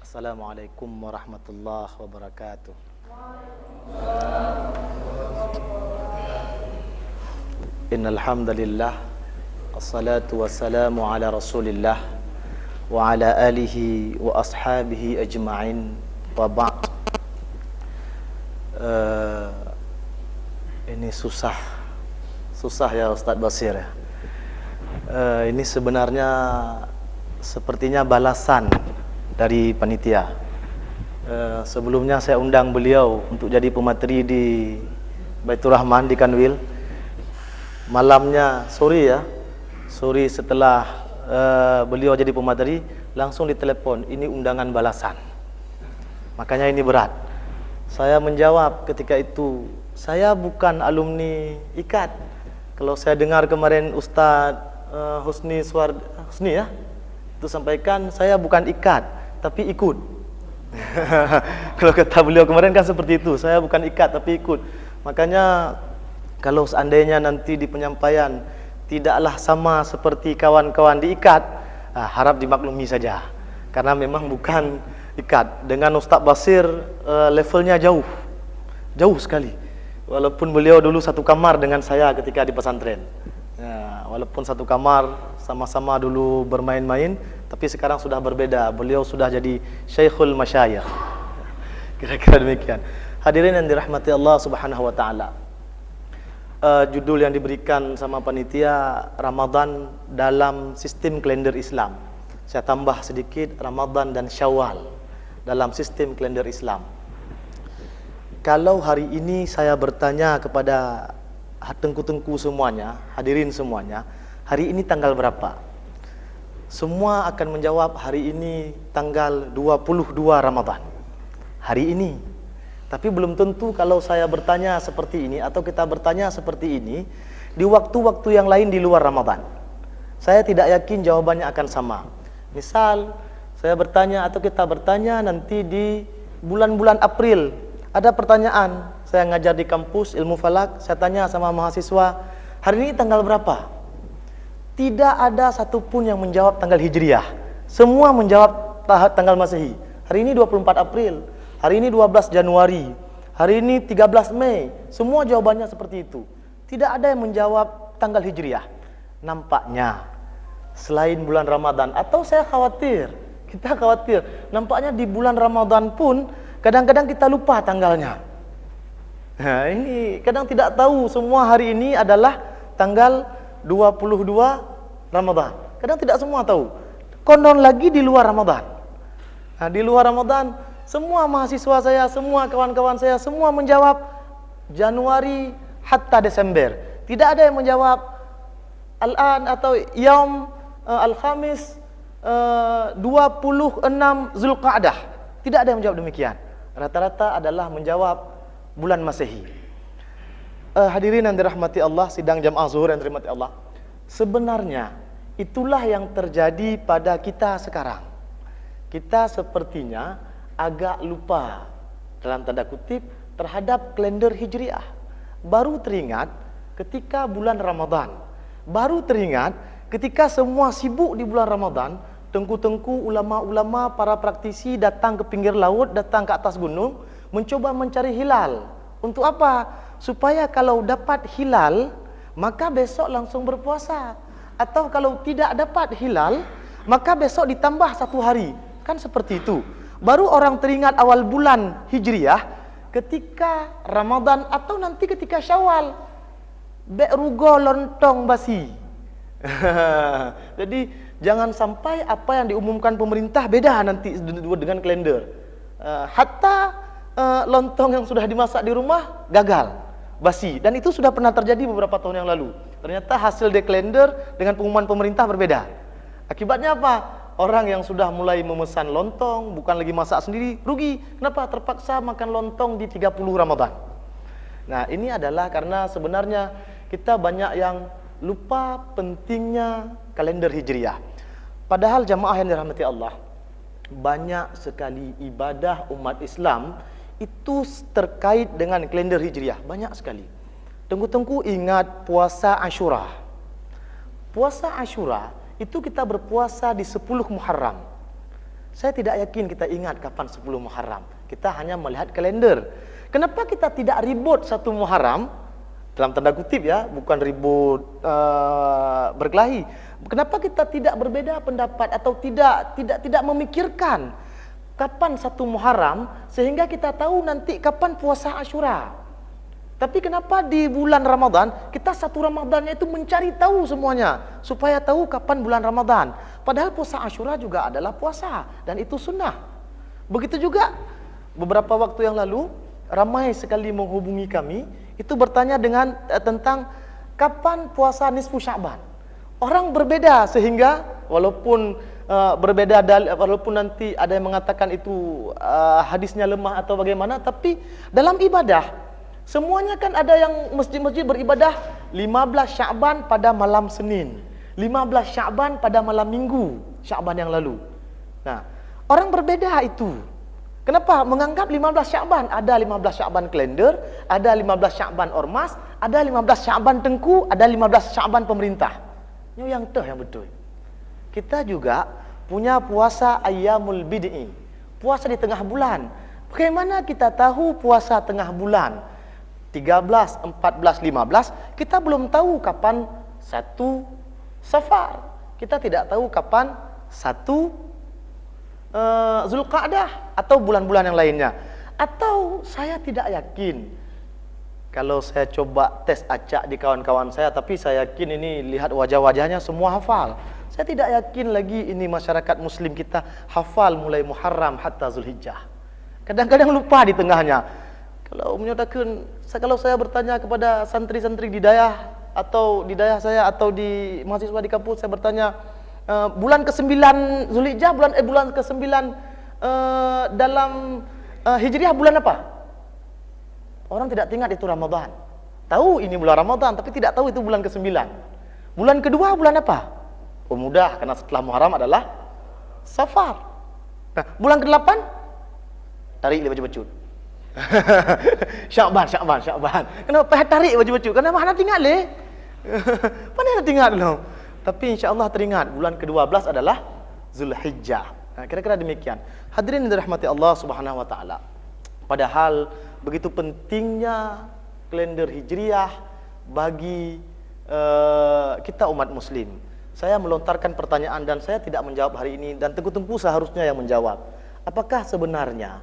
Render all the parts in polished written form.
Assalamualaikum warahmatullahi wabarakatuh. Innal hamdalillah assalatu wassalamu ala Rasulillah wa ala alihi wa ashabihi ajma'in wa ba'd. Ini susah ya Ustaz Basir ya. Ini sebenarnya sepertinya balasan dari panitia. Sebelumnya saya undang beliau untuk jadi pemateri di Baitur Rahman di Kanwil. Malamnya sore setelah beliau jadi pemateri, langsung ditelepon, ini undangan balasan. Makanya ini berat. Saya menjawab ketika itu, saya bukan alumni IKAT. Kalau saya dengar kemarin Ustadz Husni ya, itu sampaikan saya bukan IKAT, tapi ikut. Kalau kata beliau kemarin kan seperti itu, saya bukan IKAT tapi ikut. Makanya kalau seandainya nanti di penyampaian tidaklah sama seperti kawan-kawan di IKAT, harap dimaklumi saja. Karena memang bukan IKAT. Dengan Ustaz Basir levelnya jauh sekali. Walaupun beliau dulu satu kamar dengan saya ketika di pesantren. Ya, walaupun satu kamar, sama-sama dulu bermain-main, tapi sekarang sudah berbeda. Beliau sudah jadi Syekhul Masyayikh. Kira-kira demikian. Hadirin yang dirahmati Allah Subhanahu wa taala. Judul yang diberikan sama panitia, Ramadan dalam sistem kalender Islam. Saya tambah sedikit, Ramadan dan Syawal dalam sistem kalender Islam. Kalau hari ini saya bertanya kepada tengku-tengku semuanya, hadirin semuanya, hari ini tanggal berapa? Semua akan menjawab hari ini tanggal 22 Ramadan. Hari ini. Tapi belum tentu kalau saya bertanya seperti ini atau kita bertanya seperti ini di waktu-waktu yang lain di luar Ramadan. Saya tidak yakin jawabannya akan sama. Misal saya bertanya atau kita bertanya nanti di bulan-bulan April, ada pertanyaan, saya ngajar di kampus ilmu falak, saya tanya sama mahasiswa, hari ini tanggal berapa? Tidak ada satupun yang menjawab tanggal Hijriah. Semua menjawab tanggal Masehi. Hari ini 24 April, hari ini 12 Januari, hari ini 13 Mei. Semua jawabannya seperti itu. Tidak ada yang menjawab tanggal Hijriah. Nampaknya selain bulan Ramadan, atau saya khawatir, kita khawatir, nampaknya di bulan Ramadan pun kadang-kadang kita lupa tanggalnya. Nah, ini kadang tidak tahu semua hari ini adalah tanggal 22 Ramadan. Kadang tidak semua tahu. Konon lagi di luar Ramadan. Nah, di luar Ramadan, semua mahasiswa saya, semua kawan-kawan saya, semua menjawab Januari hatta Desember. Tidak ada yang menjawab Al-An atau Yaum Al-Khamis 26 Zulqa'dah. Tidak ada yang menjawab demikian. Rata-rata adalah menjawab bulan Masehi. Hadirin yang dirahmati Allah, sidang jamaah zuhur yang dirahmati Allah. Sebenarnya itulah yang terjadi pada kita sekarang. Kita sepertinya agak lupa dalam tanda kutip terhadap kalender Hijriah. Baru teringat ketika bulan Ramadan. Baru teringat ketika semua sibuk di bulan Ramadan, tengku-tengku ulama-ulama, para praktisi datang ke pinggir laut, datang ke atas gunung, mencoba mencari hilal. Untuk apa? Supaya kalau dapat hilal, maka besok langsung berpuasa. Atau kalau tidak dapat hilal, maka besok ditambah satu hari. Kan seperti itu. Baru orang teringat awal bulan Hijriah ketika Ramadan atau nanti ketika Syawal. Bek rugo lontong basi. Jadi jangan sampai apa yang diumumkan pemerintah beda nanti dengan kalender. Hatta lontong yang sudah dimasak di rumah gagal, basi. Dan itu sudah pernah terjadi beberapa tahun yang lalu. Ternyata hasil di kalender dengan pengumuman pemerintah berbeda. Akibatnya apa? Orang yang sudah mulai memesan lontong, bukan lagi masak sendiri, rugi. Kenapa? Terpaksa makan lontong di 30 Ramadan. Nah, ini adalah karena sebenarnya kita banyak yang lupa pentingnya kalender Hijriah. Padahal jamaah yang dirahmati Allah, banyak sekali ibadah umat Islam itu terkait dengan kalender Hijriah, banyak sekali. Tengku-tengku ingat puasa Asyura. Puasa Asyura itu kita berpuasa di 10 Muharram. Saya tidak yakin kita ingat kapan 10 Muharram. Kita hanya melihat kalender. Kenapa kita tidak ribut 1 Muharram? Dalam tanda kutip ya, bukan ribut berkelahi. Kenapa kita tidak berbeda pendapat atau tidak memikirkan kapan 1 Muharram sehingga kita tahu nanti kapan puasa Asyura? Tapi kenapa di bulan Ramadan kita 1 Ramadannya itu mencari tahu semuanya supaya tahu kapan bulan Ramadan? Padahal puasa Asyura juga adalah puasa dan itu sunnah. Begitu juga beberapa waktu yang lalu ramai sekali menghubungi kami itu bertanya tentang kapan puasa nisfu Sya'ban. Orang berbeda sehingga walaupun walaupun nanti ada yang mengatakan itu hadisnya lemah atau bagaimana, tapi dalam ibadah semuanya kan ada yang masjid-masjid beribadah 15 Sya'ban pada malam Senin, 15 Sya'ban pada malam Minggu Sya'ban yang lalu. Nah, orang berbeda itu. Kenapa? Menganggap 15 Sya'ban, ada 15 Sya'ban kalender, ada 15 Sya'ban ormas, ada 15 Sya'ban tengku, ada 15 Sya'ban pemerintah. Ini yang yang betul. Kita juga punya puasa Ayyamul Bid'i, puasa di tengah bulan. Bagaimana kita tahu puasa tengah bulan? 13, 14, 15, kita belum tahu kapan 1 Safar. Kita tidak tahu kapan 1 Zulqa'dah atau bulan-bulan yang lainnya. Atau saya tidak yakin, kalau saya coba tes acak di kawan-kawan saya, tapi saya yakin ini lihat wajah-wajahnya semua hafal. Saya tidak yakin lagi ini masyarakat muslim kita hafal mulai Muharram hatta Zulhijjah. Kadang-kadang lupa di tengahnya. Kalau saya bertanya kepada santri-santri di daerah atau di daerah saya atau di mahasiswa di kampus, saya bertanya bulan ke-9 Zulhijjah, bulan ke-9 dalam Hijriah bulan apa? Orang tidak ingat itu Ramadan. Tahu ini bulan Ramadan tapi tidak tahu itu bulan ke-9. Bulan kedua bulan apa? Oh mudah, karena setelah Muharram adalah Safar. Nah, bulan ke-8 tarik dia baju-baju. Sya'ban. Kenapa tarik baju-baju? Karena mana tinggal le? Mana tinggal dulu? Tapi insya-Allah teringat bulan ke-12 adalah Zulhijjah. Nah, kira-kira demikian. Hadirin yang dirahmati Allah Subhanahu wa taala. Padahal begitu pentingnya kalender Hijriah bagi kita umat muslim. Saya melontarkan pertanyaan dan saya tidak menjawab hari ini, dan Tengku seharusnya yang menjawab. Apakah sebenarnya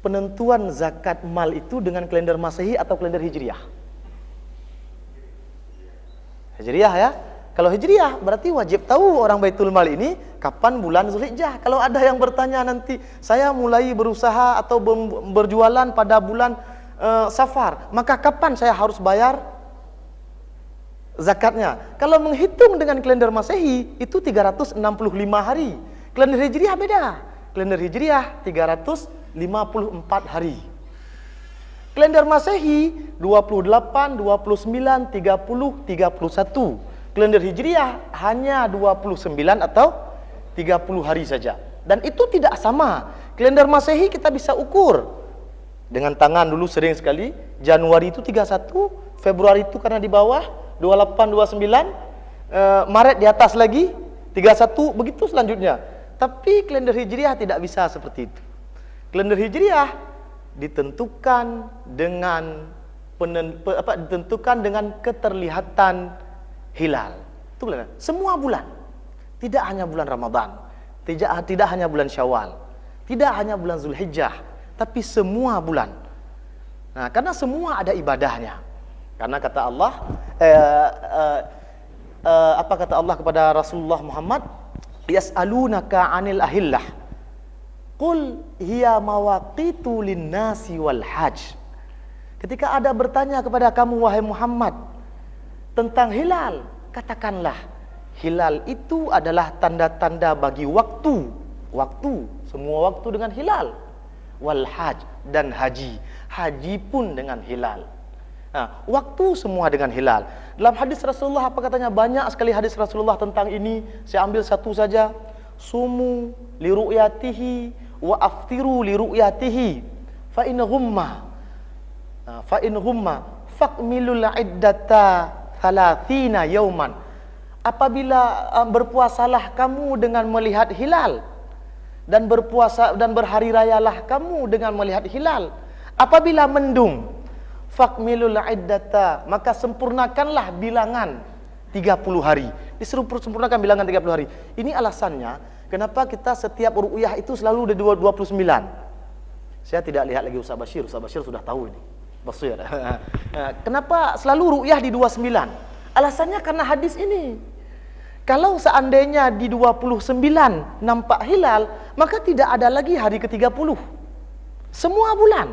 penentuan zakat mal itu dengan kalender Masehi atau kalender Hijriah? Hijriah ya. Kalau Hijriah berarti wajib tahu orang Baitul Mal ini kapan bulan Zulhijjah. Kalau ada yang bertanya nanti, saya mulai berusaha atau berjualan pada bulan Safar, maka kapan saya harus bayar zakatnya? Kalau menghitung dengan kalender Masehi itu 365 hari. Kalender Hijriah beda. Kalender Hijriah 354 hari. Kalender Masehi 28, 29, 30, 31. Kalender Hijriah hanya 29 atau 30 hari saja. Dan itu tidak sama. Kalender Masehi kita bisa ukur dengan tangan dulu sering sekali. Januari itu 31, Februari itu karena di bawah 28, 29, Maret di atas lagi 31, begitu selanjutnya. Tapi kalender Hijriah tidak bisa seperti itu. Kalender Hijriah ditentukan dengan keterlihatan hilal. Itu bulan. Semua bulan. Tidak hanya bulan Ramadan, tidak hanya bulan Syawal, tidak hanya bulan Zulhijjah, tapi semua bulan. Nah, karena semua ada ibadahnya. Karena kata Allah apa kata Allah kepada Rasulullah Muhammad? Yas'alunaka 'anil ahillah. Qul hiya mawaqitu lin-nasi wal hajj. Ketika ada bertanya kepada kamu wahai Muhammad tentang hilal, katakanlah hilal itu adalah tanda-tanda bagi waktu, semua waktu dengan hilal, wal hajj, dan haji pun dengan hilal. Nah, waktu semua dengan hilal. Dalam hadis Rasulullah apa katanya? Banyak sekali hadis Rasulullah tentang ini. Saya ambil satu saja. Sumu li ru'yatihi wa aftiru li ru'yatihi fa in ghumma faqmilul iddata 30 yauman. Apabila berpuasalah kamu dengan melihat hilal. dan berpuasa dan berhari rayalah kamu dengan melihat hilal. Apabila mendung, fakmilul iddata, maka sempurnakanlah bilangan 30 hari. Disuruh sempurnakan bilangan 30 hari. Ini alasannya kenapa kita setiap ru'yah itu selalu ada 29. Saya tidak lihat lagi Ustaz Bashir sudah tahu ini. Basir. Kenapa selalu ru'yah di 29? Alasannya karena hadis ini. Kalau seandainya di 29 nampak hilal, maka tidak ada lagi hari ke-30. Semua bulan.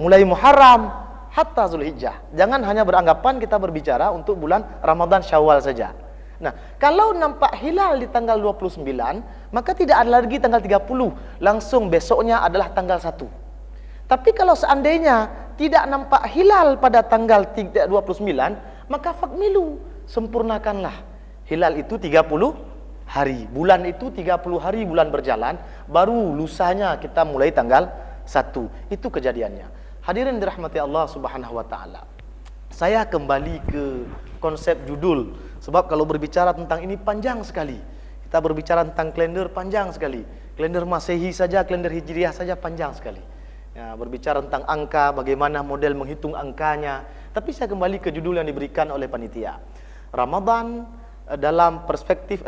Mulai Muharram hatta Zulhijjah. Jangan hanya beranggapan kita berbicara untuk bulan Ramadan Syawal saja. Nah, kalau nampak hilal di tanggal 29, maka tidak ada lagi tanggal 30. Langsung besoknya adalah tanggal 1. Tapi kalau seandainya tidak nampak hilal pada tanggal 29, maka fakmilu, sempurnakanlah. Hilal itu 30 hari, bulan itu 30 hari bulan berjalan, baru lusanya kita mulai tanggal 1. Itu kejadiannya. Hadirin dirahmati Allah Subhanahu wa taala. Saya kembali ke konsep judul, sebab kalau berbicara tentang ini panjang sekali. Kita berbicara tentang kalender panjang sekali. Kalender Masehi saja, kalender Hijriah saja panjang sekali. Ya, berbicara tentang angka, bagaimana model menghitung angkanya. Tapi saya kembali ke judul yang diberikan oleh panitia. Ramadan dalam perspektif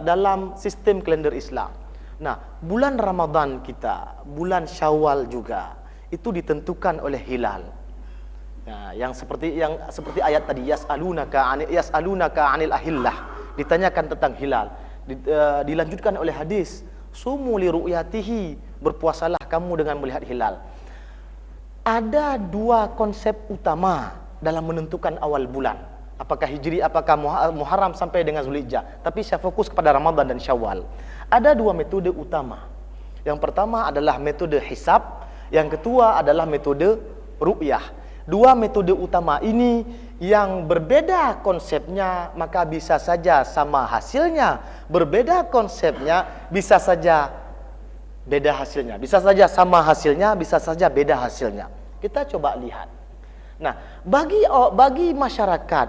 dalam sistem kalender Islam. Nah, bulan Ramadan kita, bulan Syawal juga itu ditentukan oleh hilal. Nah, yang seperti ayat tadi, yas'alunaka 'anil ahillah, ditanyakan tentang hilal. Dilanjutkan oleh hadis, sumu li ru'yatihi, berpuasalah kamu dengan melihat hilal. Ada dua konsep utama dalam menentukan awal bulan. Apakah Hijri, apakah Muharram sampai dengan Zulhijjah. Tapi saya fokus kepada Ramadan dan Syawal. Ada dua metode utama. Yang pertama adalah metode hisab. Yang kedua adalah metode ru'yah. Dua metode utama ini yang berbeda konsepnya, maka bisa saja sama hasilnya. Berbeda konsepnya, bisa saja beda hasilnya. Bisa saja sama hasilnya, bisa saja beda hasilnya. Kita coba lihat. Nah, bagi masyarakat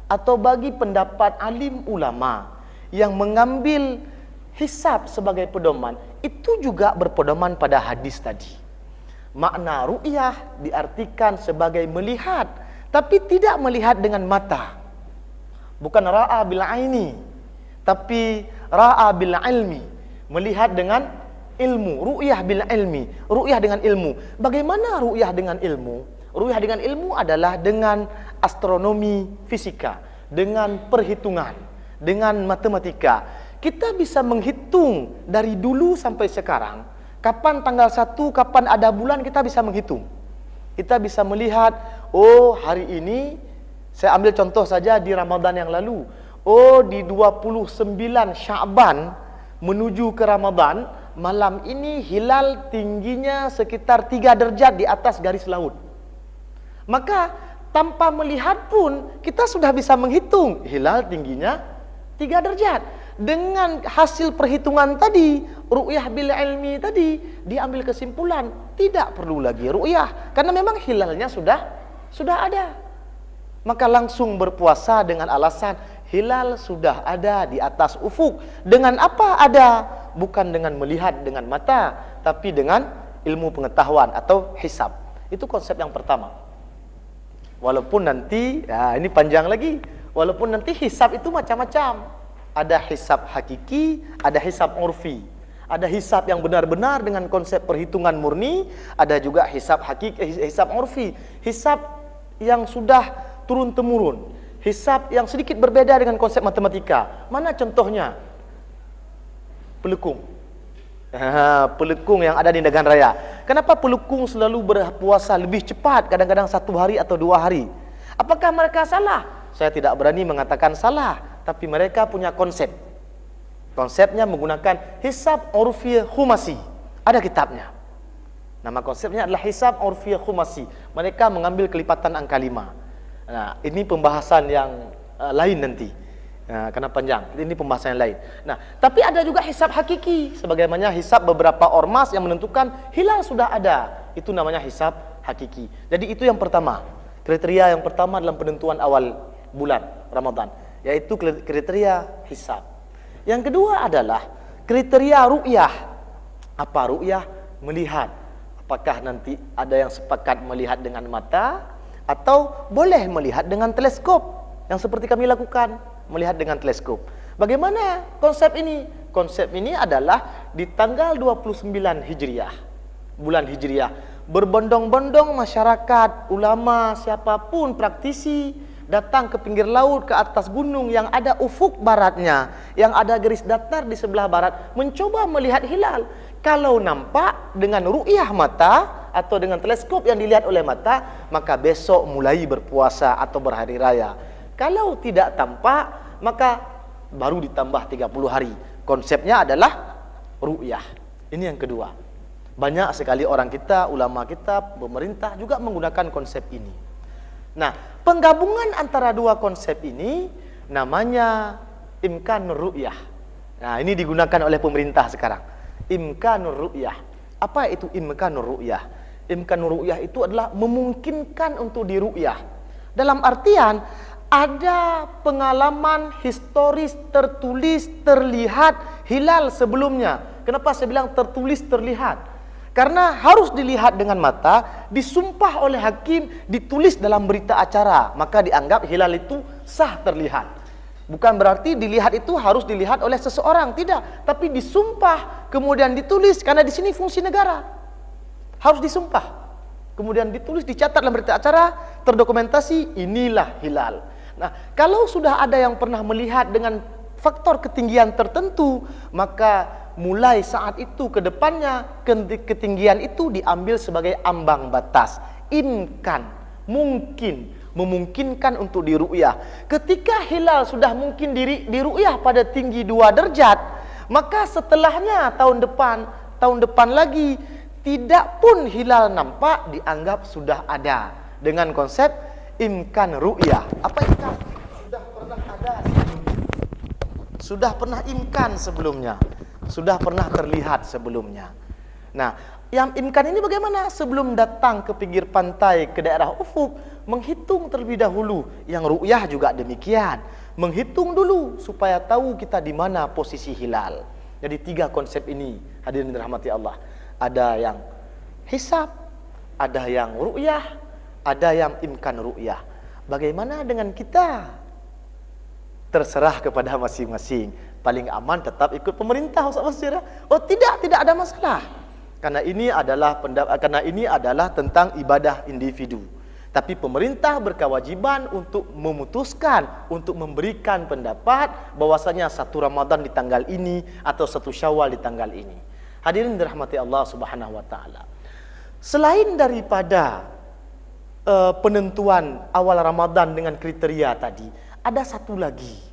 atau bagi pendapat alim ulama yang mengambil hisab sebagai pedoman, itu juga berpedoman pada hadis tadi. Makna ru'yah diartikan sebagai melihat, tapi tidak melihat dengan mata. Bukan ra'a bil aini, tapi ra'a bil ilmi, melihat dengan ilmu. Ru'yah bil ilmi, ru'yah dengan ilmu. Bagaimana ru'yah dengan ilmu? Ru'yah dengan ilmu adalah dengan astronomi fisika, dengan perhitungan, dengan matematika. Kita bisa menghitung dari dulu sampai sekarang, kapan tanggal 1, kapan ada bulan, kita bisa menghitung. Kita bisa melihat, oh hari ini, saya ambil contoh saja di Ramadan yang lalu. Oh di 29 Sya'ban menuju ke Ramadan, malam ini hilal tingginya sekitar 3 derajat di atas garis laut. Maka tanpa melihat pun kita sudah bisa menghitung hilal tingginya 3 derajat. Dengan hasil perhitungan tadi, ru'yah bil ilmi tadi, diambil kesimpulan tidak perlu lagi ru'yah karena memang hilalnya sudah ada. Maka langsung berpuasa dengan alasan hilal sudah ada di atas ufuk. Dengan apa ada? Bukan dengan melihat dengan mata, tapi dengan ilmu pengetahuan atau hisab. Itu konsep yang pertama. Walaupun nanti, ya ini panjang lagi. Walaupun nanti hisab itu macam-macam. Ada hisab hakiki, ada hisab urfi. Ada hisab yang benar-benar dengan konsep perhitungan murni, ada juga hisab hakiki, hisab urfi. Hisab yang sudah turun-temurun. Hisab yang sedikit berbeda dengan konsep matematika. Mana contohnya? Pelekung. Pelekung yang ada di Nagan Raya. Kenapa pelekung selalu berpuasa lebih cepat, kadang-kadang 1 hari atau 2 hari? Apakah mereka salah? Saya tidak berani mengatakan salah, tapi mereka punya konsep. Konsepnya menggunakan hisab urfi khumasi. Ada kitabnya. Nama konsepnya adalah hisab urfi khumasi. Mereka mengambil kelipatan angka 5. Nah, ini pembahasan yang lain nanti. Nah, karena panjang, ini pembahasan yang lain. Nah, tapi ada juga hisab hakiki, sebagaimana hisab beberapa ormas yang menentukan hilal sudah ada. Itu namanya hisab hakiki. Jadi itu yang pertama, kriteria yang pertama dalam penentuan awal bulan Ramadan, yaitu kriteria hisab. Yang kedua adalah kriteria ru'yah. Apa ru'yah? Melihat. Apakah nanti ada yang sepakat melihat dengan mata atau boleh melihat dengan teleskop yang seperti kami lakukan, melihat dengan teleskop. Bagaimana konsep ini? Konsep ini adalah di tanggal 29 Hijriah, bulan Hijriah, berbondong-bondong masyarakat, ulama, siapapun praktisi datang ke pinggir laut, ke atas gunung yang ada ufuk baratnya, yang ada garis datar di sebelah barat, mencoba melihat hilal. Kalau nampak dengan ru'yah mata atau dengan teleskop yang dilihat oleh mata, maka besok mulai berpuasa atau berhari raya. Kalau tidak tampak, maka baru ditambah 30 hari. Konsepnya adalah ru'yah. Ini yang kedua. Banyak sekali orang kita, ulama kita, pemerintah juga menggunakan konsep ini. Nah, penggabungan antara dua konsep ini namanya imkanur ru'yah. Nah, ini digunakan oleh pemerintah sekarang. Imkanur ru'yah. Apa itu imkanur ru'yah? Imkanur ru'yah itu adalah memungkinkan untuk diru'yah. Dalam artian ada pengalaman historis tertulis terlihat hilal sebelumnya. Kenapa saya bilang tertulis terlihat? Karena harus dilihat dengan mata, disumpah oleh hakim, ditulis dalam berita acara, maka dianggap hilal itu sah terlihat. Bukan berarti dilihat itu harus dilihat oleh seseorang, tidak, tapi disumpah kemudian ditulis, karena di sini fungsi negara. Harus disumpah. Kemudian ditulis, dicatat dalam berita acara, terdokumentasi, inilah hilal. Nah, kalau sudah ada yang pernah melihat dengan faktor ketinggian tertentu, maka mulai saat itu ke depannya ketinggian itu diambil sebagai ambang batas. Imkan, mungkin, memungkinkan untuk diru'yah. Ketika hilal sudah mungkin diru'yah pada tinggi 2 derajat, maka setelahnya tahun depan lagi tidak pun hilal nampak, dianggap sudah ada dengan konsep imkan ru'yah. Apa imkan? Sudah pernah ada sebelumnya. Sudah pernah imkan sebelumnya. Sudah pernah terlihat sebelumnya. Nah, yang imkan ini bagaimana? Sebelum datang ke pinggir pantai, ke daerah ufuk, menghitung terlebih dahulu. Yang ru'yah juga demikian. Menghitung dulu supaya tahu kita di mana posisi hilal. Jadi 3 konsep ini, hadirin dirahmati Allah. Ada yang hisab, ada yang ru'yah, ada yang imkan ru'yah. Bagaimana dengan kita? Terserah kepada masing-masing. Paling aman tetap ikut pemerintah, Ustaz. Oh tidak ada masalah. Karena ini adalah tentang ibadah individu. Tapi pemerintah berkewajiban untuk memutuskan, untuk memberikan pendapat bahwasanya 1 Ramadan di tanggal ini atau 1 Syawal di tanggal ini. Hadirin dirahmati Allah Subhanahu wa taala. Selain daripada penentuan awal Ramadan dengan kriteria tadi, ada satu lagi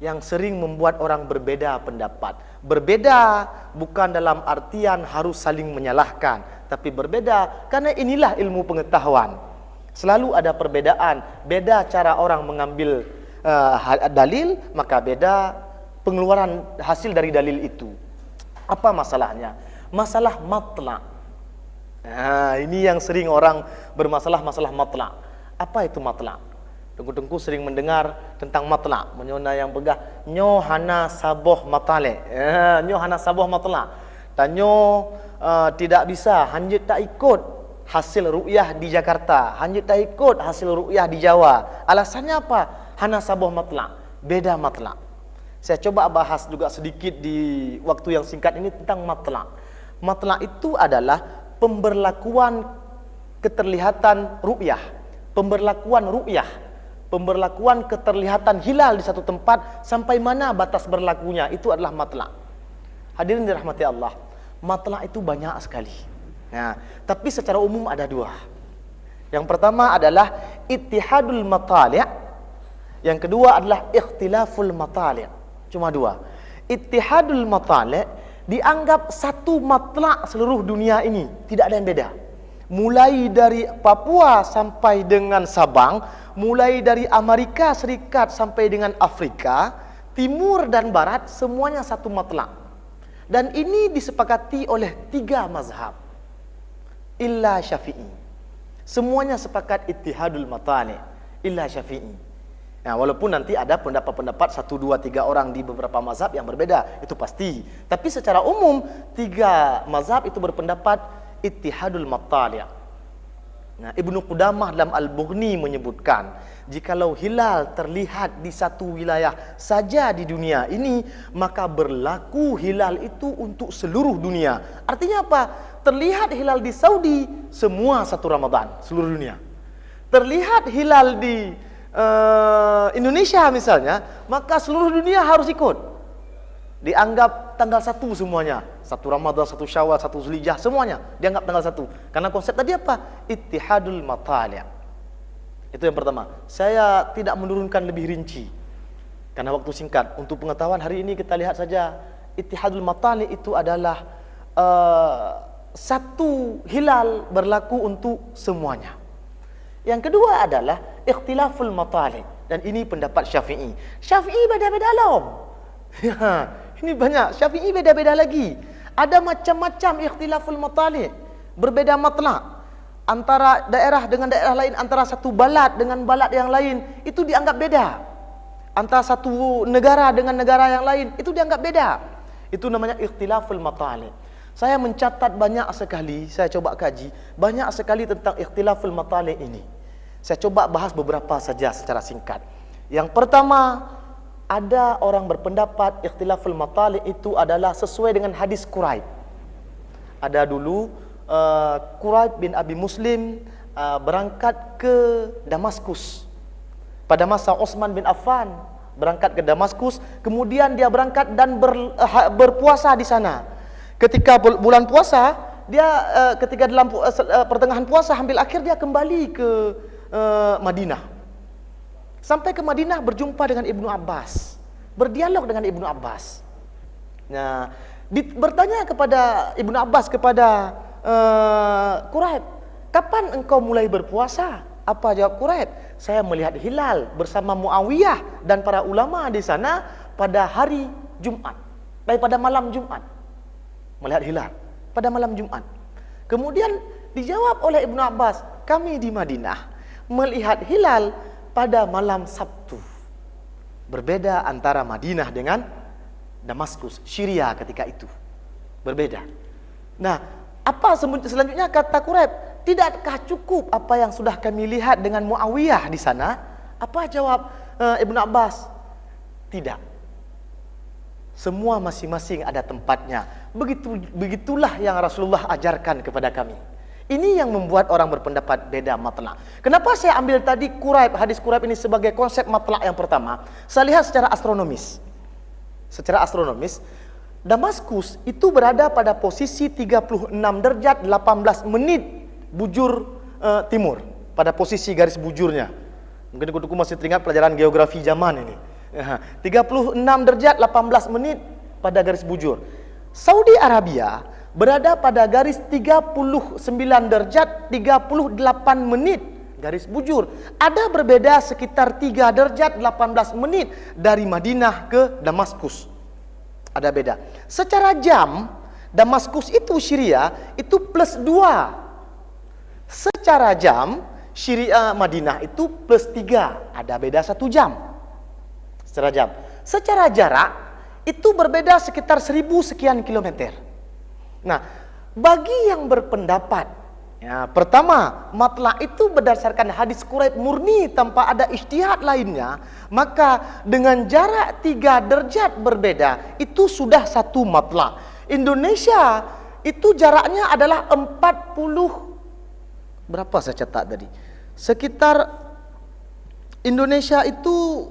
yang sering membuat orang berbeda pendapat. Berbeda bukan dalam artian harus saling menyalahkan, tapi berbeda karena inilah ilmu pengetahuan. Selalu ada perbedaan, beda cara orang mengambil dalil, maka beda pengeluaran hasil dari dalil itu. Apa masalahnya? Masalah matla'. Nah, ini yang sering orang bermasalah, masalah matla'. Apa itu matla'? Tengku-tengku sering mendengar tentang matla', menyona yang pegah nyo hana saboh matale. Nyo hana saboh matla'. Dan nyo tidak bisa, hanya tak ikut hasil ru'yah di Jakarta, hanya tak ikut hasil ru'yah di Jawa. Alasannya apa? Hana saboh matla', beda matla'. Saya coba bahas juga sedikit di waktu yang singkat ini tentang matla'. Matla' itu adalah pemberlakuan keterlihatan ru'yah, pemberlakuan ru'yah, pemberlakuan keterlihatan hilal di satu tempat, sampai mana batas berlakunya, itu adalah matla'. Hadirin dirahmati Allah, matla' itu banyak sekali. Nah, tapi secara umum ada 2. Yang pertama adalah ittihadul matali', yang kedua adalah ikhtilaful matali'. Cuma 2. Ittihadul matali' dianggap satu matla' seluruh dunia ini, tidak ada yang beda. Mulai dari Papua sampai dengan Sabang, mulai dari Amerika Serikat sampai dengan Afrika, Timur dan Barat, semuanya satu matla'. Dan ini disepakati oleh 3 mazhab. Illa Syafi'i. Semuanya sepakat ittihadul matali', illa Syafi'i. Nah, walaupun nanti ada pendapat-pendapat 1, 2, 3 orang di beberapa mazhab yang berbeda, itu pasti. Tapi secara umum 3 mazhab itu berpendapat ittihadul mattali'. Nah, Ibnu Qudamah dalam Al-Bughni menyebutkan, jikalau hilal terlihat di satu wilayah saja di dunia ini, maka berlaku hilal itu untuk seluruh dunia. Artinya apa? Terlihat hilal di Saudi, semua satu Ramadan, seluruh dunia. Terlihat hilal di Indonesia misalnya, maka seluruh dunia harus ikut. Dianggap tanggal 1 semuanya. 1 Ramadan, 1 Syawal, 1 Zulhijjah, semuanya dianggap tanggal 1. Karena konsep tadi apa? Ittihadul matali'. Itu yang pertama. Saya tidak menurunkan lebih rinci, karena waktu singkat. Untuk pengetahuan hari ini kita lihat saja, ittihadul matali' itu adalah satu hilal berlaku untuk semuanya. Yang kedua adalah ikhtilaful matali', dan ini pendapat Syafi'i. Syafi'i beda-beda loh. Ini banyak. Syafi'i beda-beda lagi. Ada macam-macam ikhtilaful matali', berbeda matlak antara daerah dengan daerah lain, antara satu balad dengan balad yang lain, itu dianggap beda. Antara satu negara dengan negara yang lain, itu dianggap beda. Itu namanya ikhtilaful matali'. Saya mencatat banyak sekali, saya coba kaji banyak sekali tentang ikhtilaful matali' ini. Saya coba bahas beberapa saja secara singkat. Yang pertama, ada orang berpendapat ikhtilaful matali' itu adalah sesuai dengan hadis Quraib. Ada dulu Quraib bin Abi Muslim berangkat ke Damaskus pada masa Utsman bin Affan, berangkat ke Damaskus, kemudian dia berangkat dan berpuasa di sana. Ketika bulan puasa, dia ketika dalam pertengahan puasa hampir akhir, dia kembali ke Madinah. Sampai ke Madinah berjumpa dengan Ibnu Abbas, berdialog dengan Ibnu Abbas. Nah, bertanya kepada Ibnu Abbas, kepada Quraib, kapan engkau mulai berpuasa? Apa jawab Quraib? Saya melihat hilal bersama Muawiyah dan para ulama di sana pada hari Jumat, pada malam Jumat. Melihat hilal pada malam Jumat. Kemudian dijawab oleh Ibnu Abbas, kami di Madinah melihat hilal pada malam Sabtu. Berbeda antara Madinah dengan Damaskus, Syria ketika itu. Berbeda. Nah, apa selanjutnya kata Quraib? Tidakkah cukup apa yang sudah kami lihat dengan Muawiyah di sana? Apa jawab Ibnu Abbas? Tidak. Semua masing-masing ada tempatnya. Begitulah yang Rasulullah ajarkan kepada kami. Ini yang membuat orang berpendapat beda matlak. Kenapa saya ambil tadi Quraib, hadis Quraib ini sebagai konsep matlak yang pertama? Saya lihat secara astronomis. Secara astronomis, Damaskus itu berada pada posisi 36 derajat 18 menit bujur timur, pada posisi garis bujurnya. Mungkin kutuku masih teringat pelajaran geografi zaman ini. 36 derajat 18 menit pada garis bujur. Saudi Arabia berada pada garis 39 derajat 38 menit garis bujur. Ada berbeda sekitar 3 derajat 18 menit dari Madinah ke Damaskus. Ada beda. Secara jam, Damaskus itu Syria itu +2. Secara jam, Syria Madinah itu +3. Ada beda 1 jam. Secara jam. Secara jarak itu berbeda sekitar 1000 sekian kilometer. Nah, bagi yang berpendapat, ya, pertama, matlak itu berdasarkan hadis Quraib murni tanpa ada ijtihad lainnya, maka dengan jarak 3 derajat berbeda, itu sudah satu matlak. Indonesia itu jaraknya adalah 40, berapa saya catat tadi? Sekitar Indonesia itu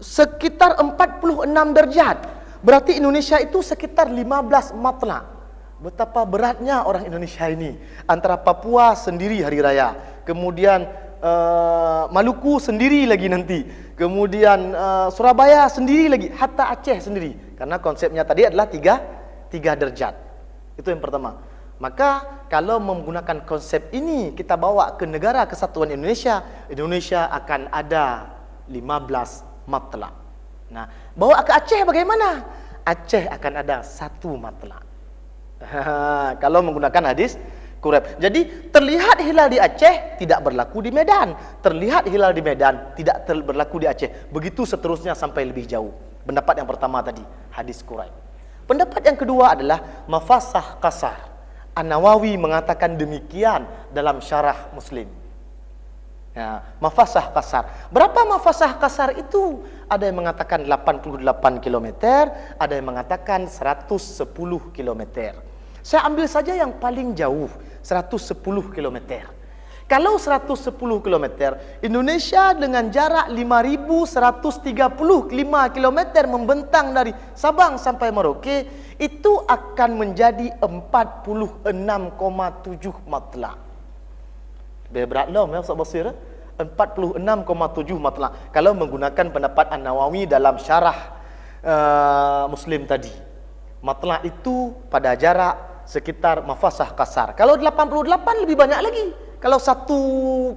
sekitar 46 derajat. Berarti Indonesia itu sekitar 15 matlak. Betapa beratnya orang Indonesia ini. Antara Papua sendiri hari raya, kemudian Maluku sendiri lagi nanti, kemudian Surabaya sendiri lagi, hatta Aceh sendiri. Karena konsepnya tadi adalah 3 derajat. Itu yang pertama. Maka kalau menggunakan konsep ini kita bawa ke negara kesatuan Indonesia, Indonesia akan ada 15 matlak. Nah, bawa ke Aceh bagaimana? Aceh akan ada 1 matlak. Kalau menggunakan hadis Kureb. Jadi terlihat hilal di Aceh tidak berlaku di Medan. Terlihat hilal di Medan tidak berlaku di Aceh. Begitu seterusnya sampai lebih jauh. Pendapat yang pertama tadi, hadis Kureb. Pendapat yang kedua adalah mafasah kasar. An-Nawawi mengatakan demikian dalam syarah Muslim. Ya, mafasah kasar. Berapa mafasah kasar itu? Ada yang mengatakan 88 km, ada yang mengatakan 110 km. Saya ambil saja yang paling jauh, 110 km. Kalau 110 km, Indonesia dengan jarak 5.135 km membentang dari Sabang sampai Merauke, itu akan menjadi 46,7 matla'. Berat lah, Ustaz Basir. 46,7 matla'. Kalau menggunakan pendapat An-Nawawi dalam syarah Muslim tadi. Matla' itu pada jarak sekitar mafasah kasar. Kalau 88 lebih banyak lagi. Kalau satu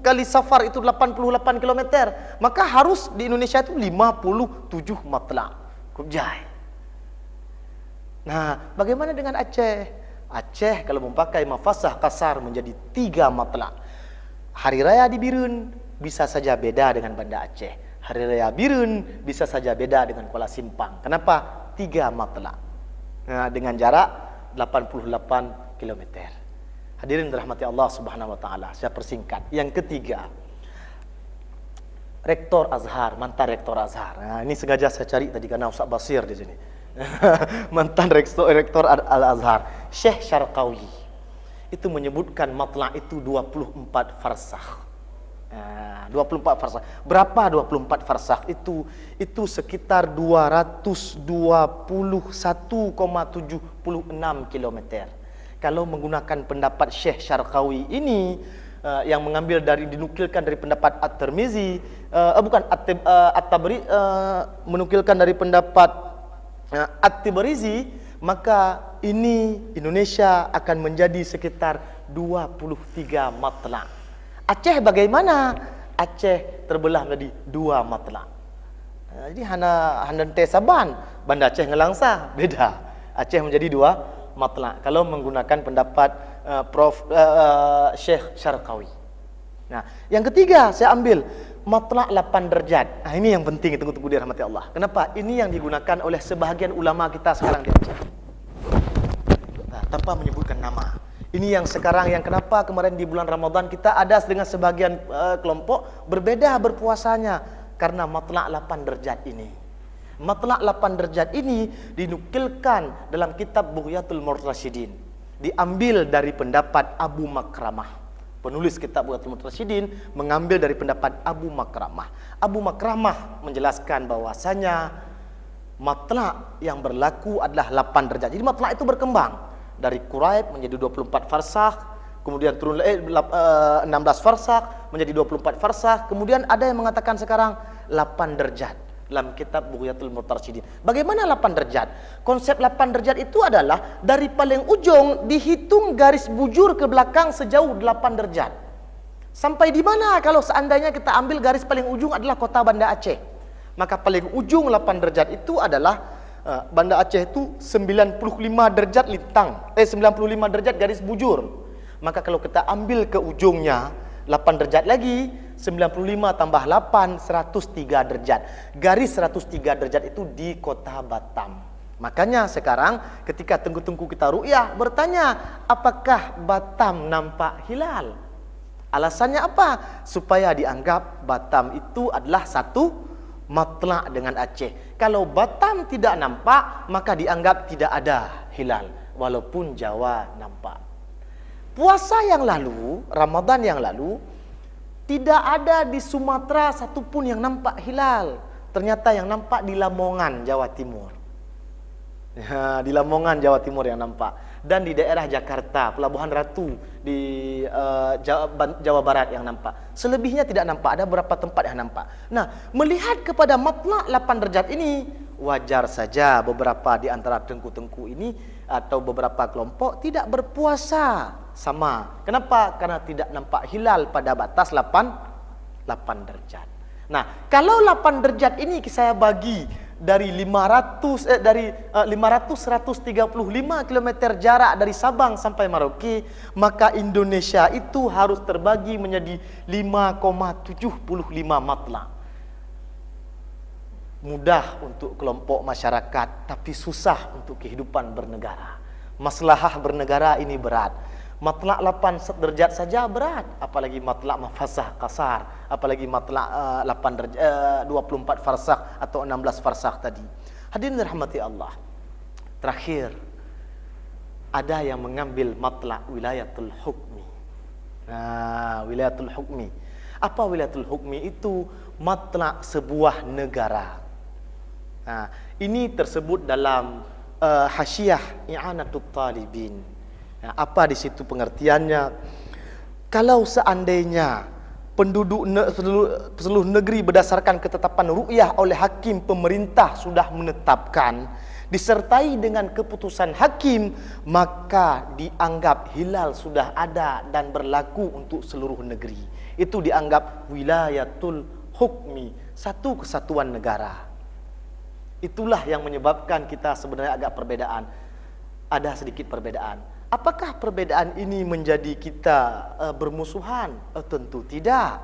kali safar itu 88 km, maka harus di Indonesia itu 57 matla'. Kubjai. Nah, bagaimana dengan Aceh? Aceh kalau memakai mafasah kasar menjadi 3 matla'. Hari Raya di Birun bisa saja beda dengan Banda Aceh. Hari Raya Birun bisa saja beda dengan Kuala Simpang. Kenapa? 3 matla'. Nah, dengan jarak 88 km. Hadirin dirahmati Allah Subhanahu wa taala. Saya persingkat. Yang ketiga, Rektor Azhar, mantan Rektor Azhar. Nah, ini sengaja saya cari tadi karena Ustaz Basir di sini. Mantan Rektor Al-Azhar, Syekh Syarqawi. Itu menyebutkan matla' itu 24 farsakh. 24 farsakh. Berapa 24 farsakh itu? Itu sekitar 221,76 km. Kalau menggunakan pendapat Syekh Syarqawi ini yang mengambil dari dinukilkan dari pendapat At-Tirmizi, At-Tabari, menukilkan dari pendapat At-Tabrizi, maka ini Indonesia akan menjadi sekitar 23 matla'. Aceh bagaimana? Aceh terbelah menjadi 2 matla'. Jadi Handan Saban, Banda Aceh Ngelangsa beda. Aceh menjadi 2 matla' kalau menggunakan pendapat Syekh Syarqawi. Nah, yang ketiga saya ambil matla' 8 derajat. Nah, ini yang penting, tunggu-tunggu dirahmati Allah. Kenapa? Ini yang digunakan oleh sebahagian ulama kita sekarang di Aceh. Nah, tanpa menyebutkan nama. Ini yang sekarang, yang kenapa kemarin di bulan Ramadan kita ada dengan sebagian kelompok berbeda berpuasanya karena matla' 8 derajat ini. Matla' 8 derajat ini dinukilkan dalam kitab Bughyatul Murtasyidin. Diambil dari pendapat Abu Makramah. Penulis kitab Bughyatul Murtasyidin mengambil dari pendapat Abu Makramah. Abu Makramah menjelaskan bahwasanya matla' yang berlaku adalah 8 derajat. Jadi matla' itu berkembang. Dari Quraib menjadi 24 farsakh, kemudian turun 16 farsakh menjadi 24 farsakh, kemudian ada yang mengatakan sekarang 8 derajat dalam kitab Bughyatul Murtasyidin. Bagaimana 8 derajat? Konsep 8 derajat itu adalah dari paling ujung dihitung garis bujur ke belakang sejauh 8 derajat. Sampai di mana kalau seandainya kita ambil garis paling ujung adalah kota Banda Aceh? Maka paling ujung 8 derajat itu adalah Banda Aceh itu 95 derajat lintang, 95 derajat garis bujur. Maka kalau kita ambil ke ujungnya 8 derajat lagi, 95 tambah 8, 103 derajat. Garis 103 derajat itu di kota Batam. Makanya sekarang ketika tengku-tengku kita ru'yah bertanya, apakah Batam nampak hilal? Alasannya apa? Supaya dianggap Batam itu adalah satu matla' dengan Aceh. Kalau Batam tidak nampak, maka dianggap tidak ada hilal, walaupun Jawa nampak. Puasa yang lalu, Ramadan yang lalu, tidak ada di Sumatera satupun yang nampak hilal. Ternyata yang nampak di Lamongan, Jawa Timur. Ya, di Lamongan, Jawa Timur yang nampak. Dan di daerah Jakarta, Pelabuhan Ratu di Jawa Barat yang nampak. Selebihnya tidak nampak, ada beberapa tempat yang nampak. Nah, melihat kepada matla' 8 derajat ini, wajar saja beberapa di antara tengku-tengku ini atau beberapa kelompok tidak berpuasa sama. Kenapa? Karena tidak nampak hilal pada batas 8 derajat. Nah, kalau 8 derajat ini saya bagi dari 535 km jarak dari Sabang sampai Merauke, maka Indonesia itu harus terbagi menjadi 5,75 matla'. Mudah untuk kelompok masyarakat, tapi susah untuk kehidupan bernegara. Maslahah bernegara ini berat. Matlak 8 derajat saja berat, apalagi matlak mafasah kasar, apalagi matlak 24 farsakh atau 16 farsakh tadi. Hadirin dirahmati Allah. Terakhir, ada yang mengambil matlak wilayatul hukmi. Nah, wilayatul hukmi. Apa wilayatul hukmi? Itu matlak sebuah negara. Nah, ini tersebut dalam Hasyiah I'anatut Talibin. Nah, apa di situ pengertiannya? Kalau seandainya penduduk seluruh negeri berdasarkan ketetapan ru'yah oleh hakim pemerintah sudah menetapkan, disertai dengan keputusan hakim, maka dianggap hilal sudah ada dan berlaku untuk seluruh negeri. Itu dianggap wilayatul hukmi, satu kesatuan negara. Itulah yang menyebabkan kita sebenarnya agak perbedaan. Ada sedikit perbedaan. Apakah perbedaan ini menjadi kita bermusuhan? Tentu tidak.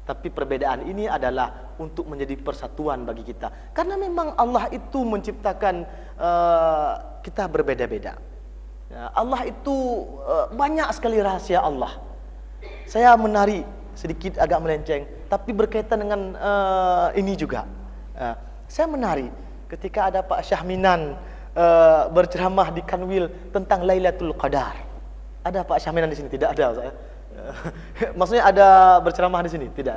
Tapi perbedaan ini adalah untuk menjadi persatuan bagi kita. Karena memang Allah itu menciptakan kita berbeda-beda. Allah itu banyak sekali rahasia Allah. Saya menarik sedikit agak melenceng, tapi berkaitan dengan ini juga. Saya menarik ketika ada Pak Syahminan berceramah di Kanwil tentang Lailatul Qadar. Ada Pak Syahminan di sini? Tidak ada. Maksudnya ada berceramah di sini? Tidak.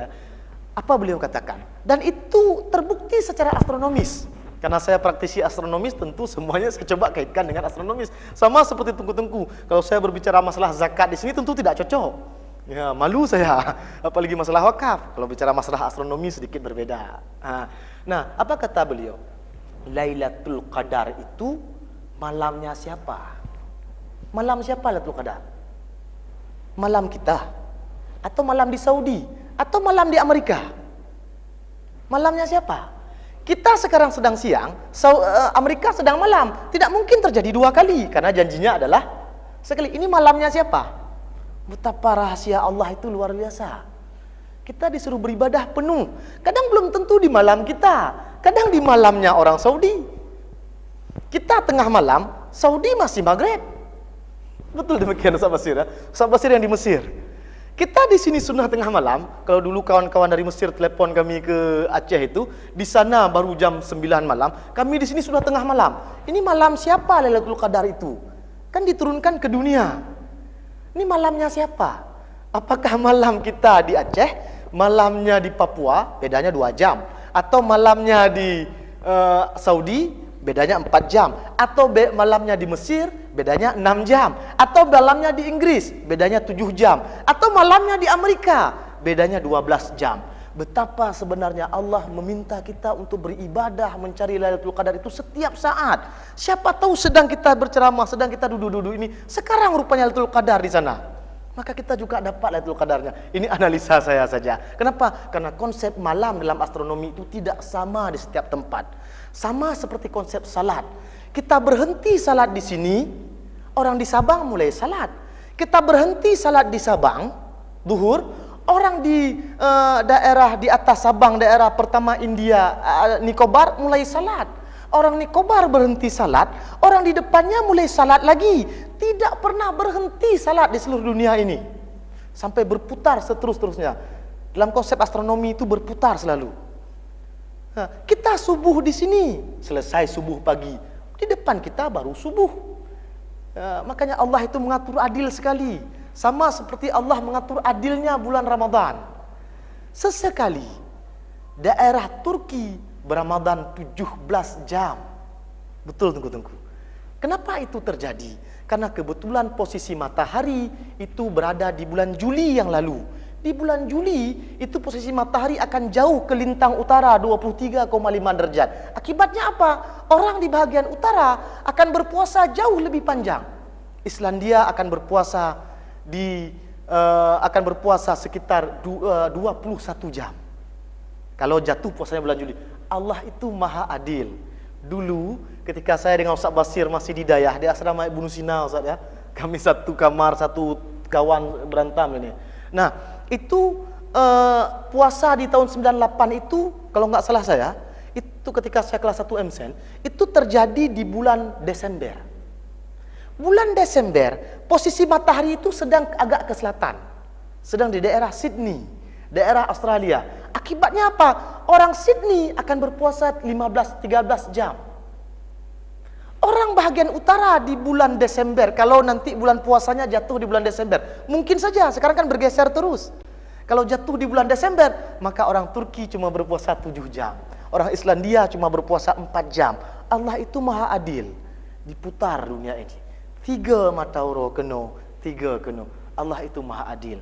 Apa beliau katakan? Dan itu terbukti secara astronomis. Karena saya praktisi astronomis, tentu semuanya saya coba kaitkan dengan astronomis. Sama seperti tengku-tengku. Kalau saya berbicara masalah zakat di sini tentu tidak cocok. Ya, malu saya. Apalagi masalah wakaf. Kalau bicara masalah astronomi sedikit berbeda. Nah, apa kata beliau? Lailatul Qadar itu malamnya siapa? Malam siapa Lailatul Qadar? Malam kita? Atau malam di Saudi? Atau malam di Amerika? Malamnya siapa? Kita sekarang sedang siang, Amerika sedang malam. Tidak mungkin terjadi dua kali, karena janjinya adalah sekali. Ini malamnya siapa? Betapa rahasia Allah itu luar biasa. Kita disuruh beribadah penuh. Kadang belum tentu di malam kita. Kadang di malamnya orang Saudi. Kita tengah malam, Saudi masih maghrib. Betul demikian Ustaz Basir. Ustaz Basir yang di Mesir. Kita di sini sunnah tengah malam. Kalau dulu kawan-kawan dari Mesir telepon kami ke Aceh itu, di sana baru jam 9 malam. Kami di sini sudah tengah malam. Ini malam siapa Lailatul Qadar itu? Kan diturunkan ke dunia. Ini malamnya siapa? Apakah malam kita di Aceh, malamnya di Papua, bedanya 2 jam? Atau malamnya di Saudi, bedanya 4 jam? Atau malamnya di Mesir, bedanya 6 jam? Atau malamnya di Inggris, bedanya 7 jam? Atau malamnya di Amerika, bedanya 12 jam? Betapa sebenarnya Allah meminta kita untuk beribadah, mencari Lailatul Qadar itu setiap saat. Siapa tahu sedang kita berceramah, sedang kita duduk-duduk ini, sekarang rupanya Lailatul Qadar di sana. Maka kita juga dapat Lailatul Qadarnya. Ini analisa saya saja. Kenapa? Karena konsep malam dalam astronomi itu tidak sama di setiap tempat. Sama seperti konsep salat. Kita berhenti salat di sini, orang di Sabang mulai salat. Kita berhenti salat di Sabang, duhur, orang di daerah di atas Sabang, daerah pertama India, Nicobar mulai salat. Orang Nicobar berhenti salat, orang di depannya mulai salat lagi. Tidak pernah berhenti salat di seluruh dunia ini. Sampai berputar seterus-terusnya. Dalam konsep astronomi itu berputar selalu. Nah, kita subuh di sini, selesai subuh pagi. Di depan kita baru subuh. Makanya Allah itu mengatur adil sekali. Sama seperti Allah mengatur adilnya bulan Ramadan. Sesekali daerah Turki beramadan 17 jam. Betul tengku-tengku. Kenapa itu terjadi? Karena kebetulan posisi matahari itu berada di bulan Juli yang lalu. Di bulan Juli itu posisi matahari akan jauh ke lintang utara 23,5 derajat. Akibatnya apa? Orang di bagian utara akan berpuasa jauh lebih panjang. Islandia akan berpuasa sekitar 21 jam. Kalau jatuh puasanya bulan Juli. Allah itu maha adil. Dulu ketika saya dengan Ustaz Basir masih di Dayah, di asrama Ibnu Sina, Ustaz ya. Kami satu kamar, satu kawan berantam ini. Nah, itu puasa di tahun 98 itu, kalau nggak salah saya, itu ketika saya kelas 1 MSen, itu terjadi di bulan Desember. Bulan Desember, posisi matahari itu sedang agak ke selatan. Sedang di daerah Sydney, daerah Australia. Akibatnya apa? Orang Sydney akan berpuasa 15-13 jam. Orang bahagian utara di bulan Desember, kalau nanti bulan puasanya jatuh di bulan Desember, mungkin saja, sekarang kan bergeser terus. Kalau jatuh di bulan Desember, maka orang Turki cuma berpuasa 7 jam. Orang Islandia cuma berpuasa 4 jam. Allah itu maha adil. Diputar dunia ini. 3 matauro keno, 3 keno. Allah itu maha adil.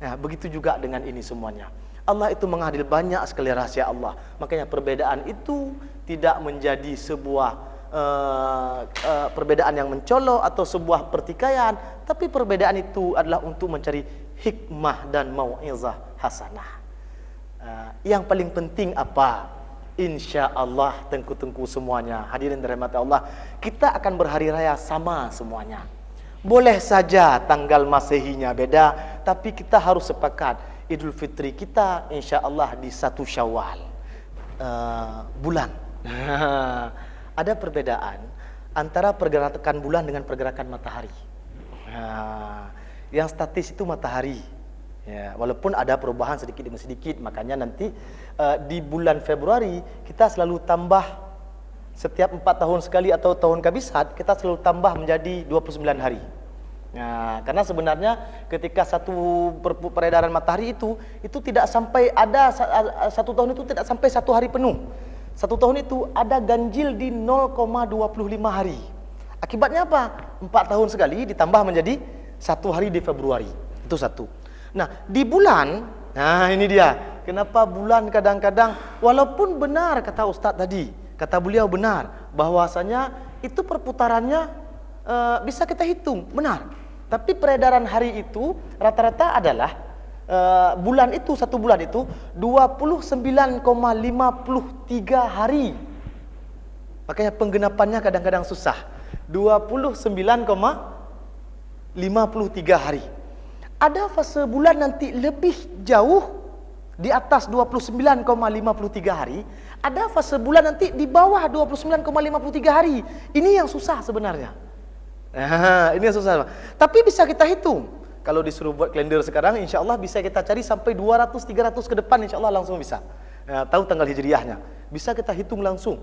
Nah, begitu juga dengan ini semuanya. Allah itu mengadil banyak sekali rahasia Allah. Makanya perbedaan itu tidak menjadi sebuah perbedaan yang mencolok atau sebuah pertikaian, tapi perbedaan itu adalah untuk mencari hikmah dan mau'izah hasanah. Yang paling penting apa? Insya Allah, tengku-tengku semuanya, hadirin dirahmati Allah, kita akan berhari raya sama semuanya. Boleh saja tanggal Masehinya beda, tapi kita harus sepakat Idul Fitri kita insya Allah di 1 Syawal bulan. Ada perbedaan antara pergerakan bulan dengan pergerakan matahari. Yang statis itu matahari. Ya, walaupun ada perubahan sedikit demi sedikit, makanya nanti di bulan Februari kita selalu tambah setiap 4 tahun sekali atau tahun kabisat kita selalu tambah menjadi 29 hari. Nah, karena sebenarnya ketika satu peredaran matahari itu tidak sampai ada 1 tahun itu tidak sampai 1 hari penuh. 1 tahun itu ada ganjil di 0,25 hari. Akibatnya apa? 4 tahun sekali ditambah menjadi 1 hari di Februari. Itu satu. Nah, di bulan, nah ini dia. Kenapa bulan kadang-kadang, walaupun benar kata Ustadz tadi, kata beliau benar, bahwasanya itu perputarannya bisa kita hitung, benar. Tapi peredaran hari itu rata-rata adalah bulan itu, 1 bulan itu 29,53 hari. Makanya penggenapannya kadang-kadang susah. 29,53 hari. Ada fase bulan nanti lebih jauh di atas 29,53 hari. Ada fase bulan nanti di bawah 29,53 hari. Ini yang susah sebenarnya. Nah, ini yang susah. Tapi bisa kita hitung. Kalau disuruh buat kalender sekarang, insya Allah bisa kita cari sampai 200-300 ke depan, insya Allah langsung bisa. Tahu tanggal hijriahnya, bisa kita hitung langsung.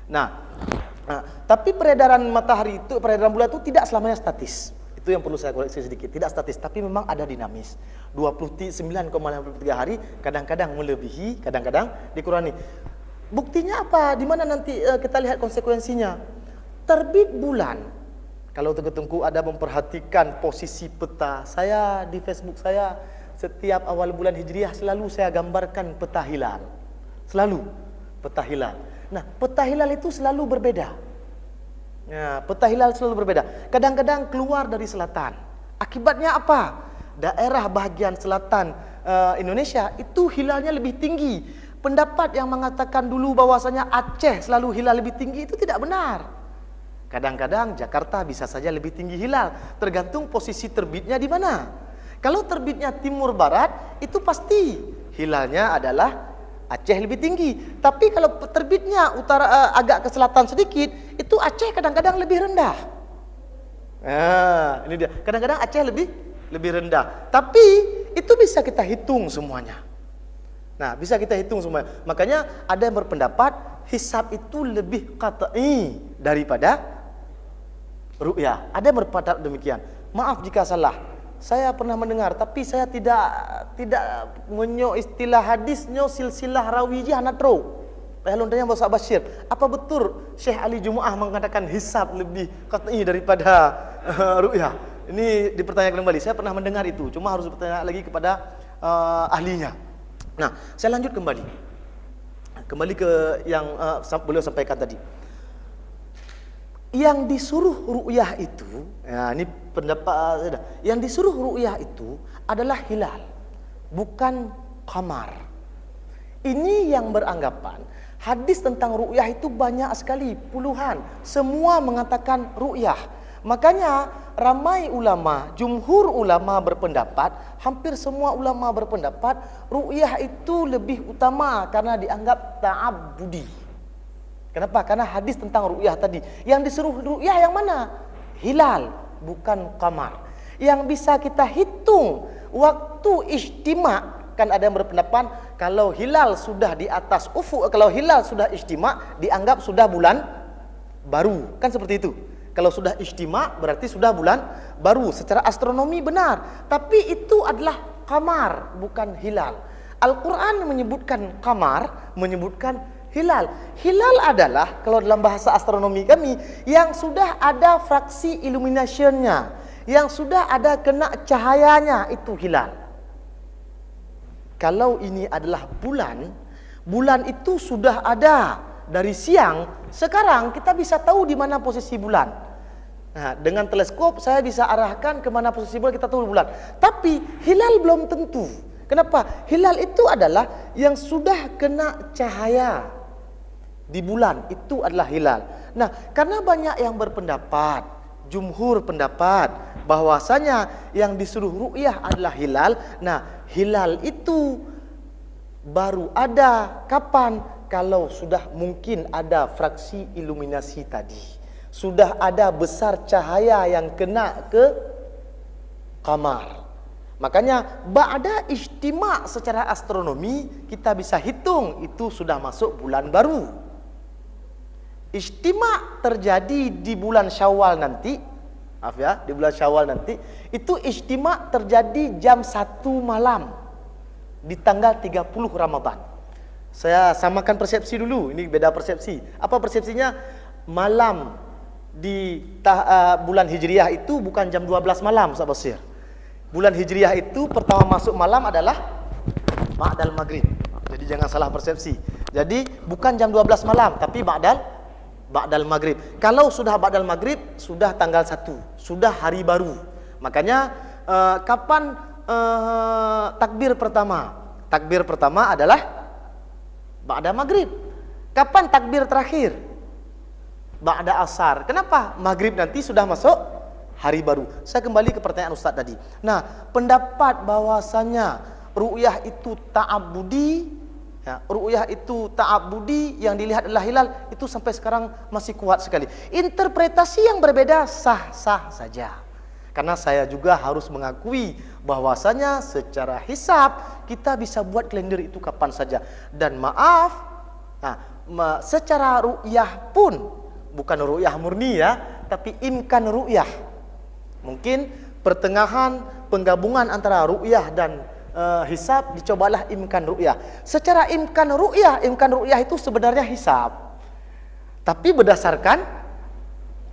Nah, tapi peredaran matahari itu, peredaran bulan itu tidak selamanya statis. Itu yang perlu saya koreksi sedikit. Tidak statis, tapi memang ada dinamis. 29,53 hari, kadang-kadang melebihi, kadang-kadang dikurangi. Buktinya apa? Di mana nanti kita lihat konsekuensinya? Terbit bulan. Kalau tengku-tengku ada memperhatikan posisi peta, saya di Facebook saya setiap awal bulan Hijriah selalu saya gambarkan peta hilal. Selalu peta hilal. Nah, peta hilal itu selalu berbeda. Ya, peta hilal selalu berbeda. Kadang-kadang keluar dari selatan. Akibatnya apa? Daerah bahagian selatan Indonesia itu hilalnya lebih tinggi. Pendapat yang mengatakan dulu bahwasanya Aceh selalu hilal lebih tinggi itu tidak benar. Kadang-kadang Jakarta bisa saja lebih tinggi hilal, tergantung posisi terbitnya di mana. Kalau terbitnya timur barat, itu pasti hilalnya adalah Aceh lebih tinggi. Tapi kalau terbitnya utara agak ke selatan sedikit, itu Aceh kadang-kadang lebih rendah. Nah, ini dia. Kadang-kadang Aceh lebih rendah. Tapi itu bisa kita hitung semuanya. Nah, bisa kita hitung semuanya. Makanya ada yang berpendapat hisab itu lebih qat'i daripada ru'yah. Ada yang berpendapat demikian. Maaf jika salah. Saya pernah mendengar, tapi saya tidak menyo istilah hadisnya silsilah rawiyah natro. Lalu tanya Ustaz Bashir, apa betul Syekh Ali Jumu'ah mengatakan hisab lebih qat'i daripada ru'yah? Ini dipertanyakan kembali. Saya pernah mendengar itu, cuma harus bertanya lagi kepada ahlinya. Nah, saya lanjut kembali. Kembali ke yang beliau sampaikan tadi. Yang disuruh ru'yah itu, ya ini pendapat, yang disuruh ru'yah itu adalah hilal, bukan qamar. Ini yang beranggapan Hadis tentang ru'yah itu banyak sekali, puluhan. Semua mengatakan ru'yah. Makanya ramai ulama, jumhur ulama berpendapat, hampir semua ulama berpendapat ru'yah itu lebih utama karena dianggap ta'abbudi. Kenapa? Karena hadis tentang ru'yah tadi. Yang disuruh ru'yah yang mana? Hilal, bukan qamar. Yang bisa kita hitung waktu ijtima'. Kan ada yang berpendapat kalau hilal sudah di atas ufuk, kalau hilal sudah ijtima' dianggap sudah bulan baru. Kan seperti itu. Kalau sudah ijtima' berarti sudah bulan baru. Secara astronomi benar. Tapi itu adalah qamar, bukan hilal. Al-Quran menyebutkan qamar, menyebutkan hilal. Hilal adalah, kalau dalam bahasa astronomi kami, yang sudah ada fraksi illuminationnya, yang sudah ada kena cahayanya, itu hilal. Kalau ini adalah bulan, bulan itu sudah ada dari siang. Sekarang kita bisa tahu di mana posisi bulan. Nah, dengan teleskop saya bisa arahkan ke mana posisi bulan, kita tahu bulan. Tapi hilal belum tentu. Kenapa? Hilal itu adalah yang sudah kena cahaya di bulan, itu adalah hilal. Nah, karena banyak yang berpendapat, jumhur pendapat bahwasanya yang disuruh ru'yah adalah hilal. Nah, hilal itu baru ada kapan? Kalau sudah mungkin ada fraksi iluminasi tadi. Sudah ada besar cahaya yang kena ke qamar. Makanya ba'da ijtima' secara astronomi kita bisa hitung itu sudah masuk bulan baru. Ijtima' terjadi di bulan Syawal nanti. Maaf ya, di bulan Syawal nanti itu ijtima' terjadi jam 1 malam di tanggal 30 Ramadan. Saya samakan persepsi dulu, ini beda persepsi. Apa persepsinya? Malam di bulan Hijriah itu bukan jam 12 malam, sahabat Basir. Bulan Hijriah itu pertama masuk malam adalah ba'dal maghrib. Jadi jangan salah persepsi. Jadi bukan jam 12 malam, tapi ba'dal maghrib. Kalau sudah ba'dal maghrib, sudah tanggal 1, sudah hari baru. Makanya kapan takbir pertama? Takbir pertama adalah ba'da maghrib. Kapan takbir terakhir? Ba'da asar. Kenapa? Maghrib nanti sudah masuk hari baru. Saya kembali ke pertanyaan Ustaz tadi. Nah, pendapat bahwasanya ru'yah itu ta'abbudi, ya, ru'yah itu ta'abbudi, yang dilihat adalah hilal, itu sampai sekarang masih kuat sekali. Interpretasi yang berbeda sah-sah saja. Karena saya juga harus mengakui bahwasanya secara hisab kita bisa buat kalender itu kapan saja. Dan maaf, secara ru'yah pun, bukan ru'yah murni ya, tapi imkan ru'yah. Mungkin pertengahan penggabungan antara ru'yah dan hisab, dicobalah imkan ru'yah. Secara imkan ru'yah itu sebenarnya hisab, tapi berdasarkan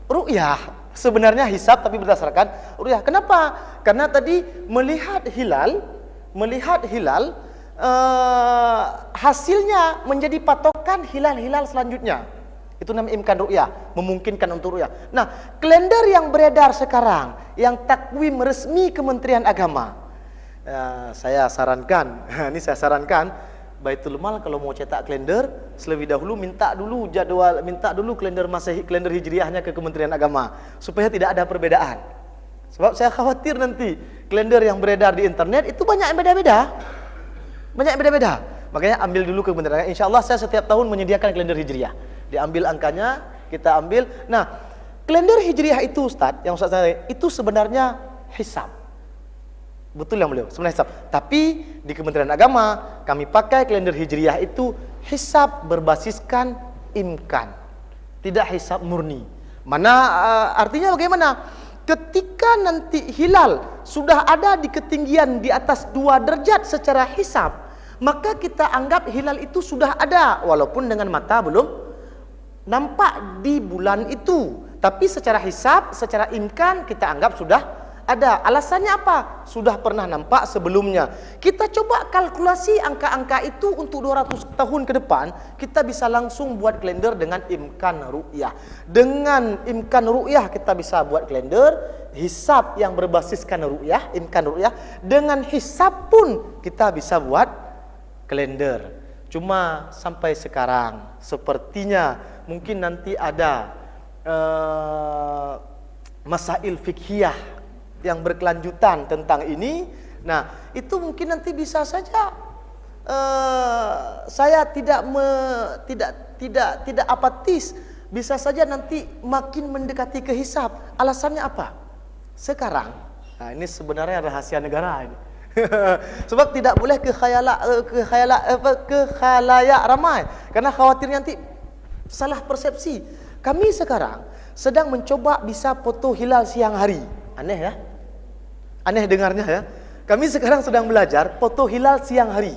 ru'yah. Sebenarnya hisab tapi berdasarkan ru'yah. Kenapa? Karena tadi melihat hilal hasilnya menjadi patokan hilal-hilal selanjutnya. Itu namanya imkan ru'yah, memungkinkan untuk ru'yah. Nah, kalender yang beredar sekarang, yang takwim resmi Kementerian Agama, saya sarankan, ini saya sarankan, Baitul Mal kalau mau cetak kalender, selebih dahulu minta dulu kalender Masehi, kalender Hijriahnya ke Kementerian Agama, supaya tidak ada perbedaan. Sebab saya khawatir nanti kalender yang beredar di internet itu banyak yang beda-beda. Makanya ambil dulu ke Kementerian Agama. Insya Allah saya setiap tahun menyediakan kalender Hijriah. Diambil angkanya, kita ambil. Nah, kalender Hijriah itu Ustaz, yang Ustaz saya itu sebenarnya hisab. Betul yang beliau, sebenarnya hisab. Tapi di Kementerian Agama kami pakai kalender Hijriah itu hisab berbasiskan imkan, tidak hisab murni. Artinya bagaimana? Ketika nanti hilal sudah ada di ketinggian di atas 2 derajat secara hisab, maka kita anggap hilal itu sudah ada, walaupun dengan mata belum nampak di bulan itu. Tapi secara hisab, secara imkan kita anggap sudah ada. Alasannya apa? Sudah pernah nampak sebelumnya. Kita coba kalkulasi angka-angka itu untuk 200 tahun ke depan, kita bisa langsung buat kalender dengan imkan ru'yah. Dengan imkan ru'yah kita bisa buat kalender, hisab yang berbasiskan ru'yah, imkan ru'yah. Dengan hisab pun kita bisa buat kalender. Cuma sampai sekarang sepertinya mungkin nanti ada masail fikhiyah yang berkelanjutan tentang ini. Nah, itu mungkin nanti bisa saja saya tidak apatis, bisa saja nanti makin mendekati ke hisab. Alasannya apa? Sekarang, nah ini sebenarnya rahasia negara ini. Sebab tidak boleh ke khalayak ramai, karena khawatir nanti salah persepsi. Kami sekarang sedang mencoba bisa foto hilal siang hari. Aneh ya? Aneh dengarnya ya. Kami sekarang sedang belajar foto hilal siang hari.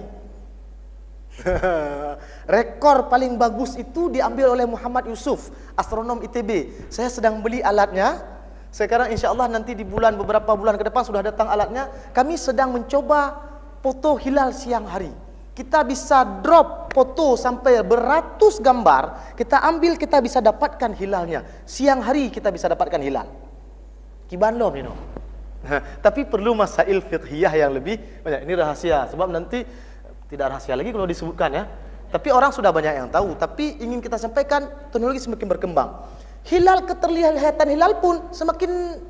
Rekor paling bagus itu diambil oleh Muhammad Yusuf, astronom ITB. Saya sedang beli alatnya. Sekarang insya Allah nanti di beberapa bulan ke depan sudah datang alatnya. Kami sedang mencoba foto hilal siang hari. Kita bisa drop foto sampai beratus gambar. Kita ambil, kita bisa dapatkan hilalnya. Siang hari kita bisa dapatkan hilal. Kibandom ini. Tapi perlu masail fiqhiyah yang lebih banyak. Ini rahasia. Sebab nanti tidak rahasia lagi kalau disebutkan ya. Tapi orang sudah banyak yang tahu. Tapi ingin kita sampaikan, teknologi semakin berkembang. Hilal, keterlihatan hilal pun semakin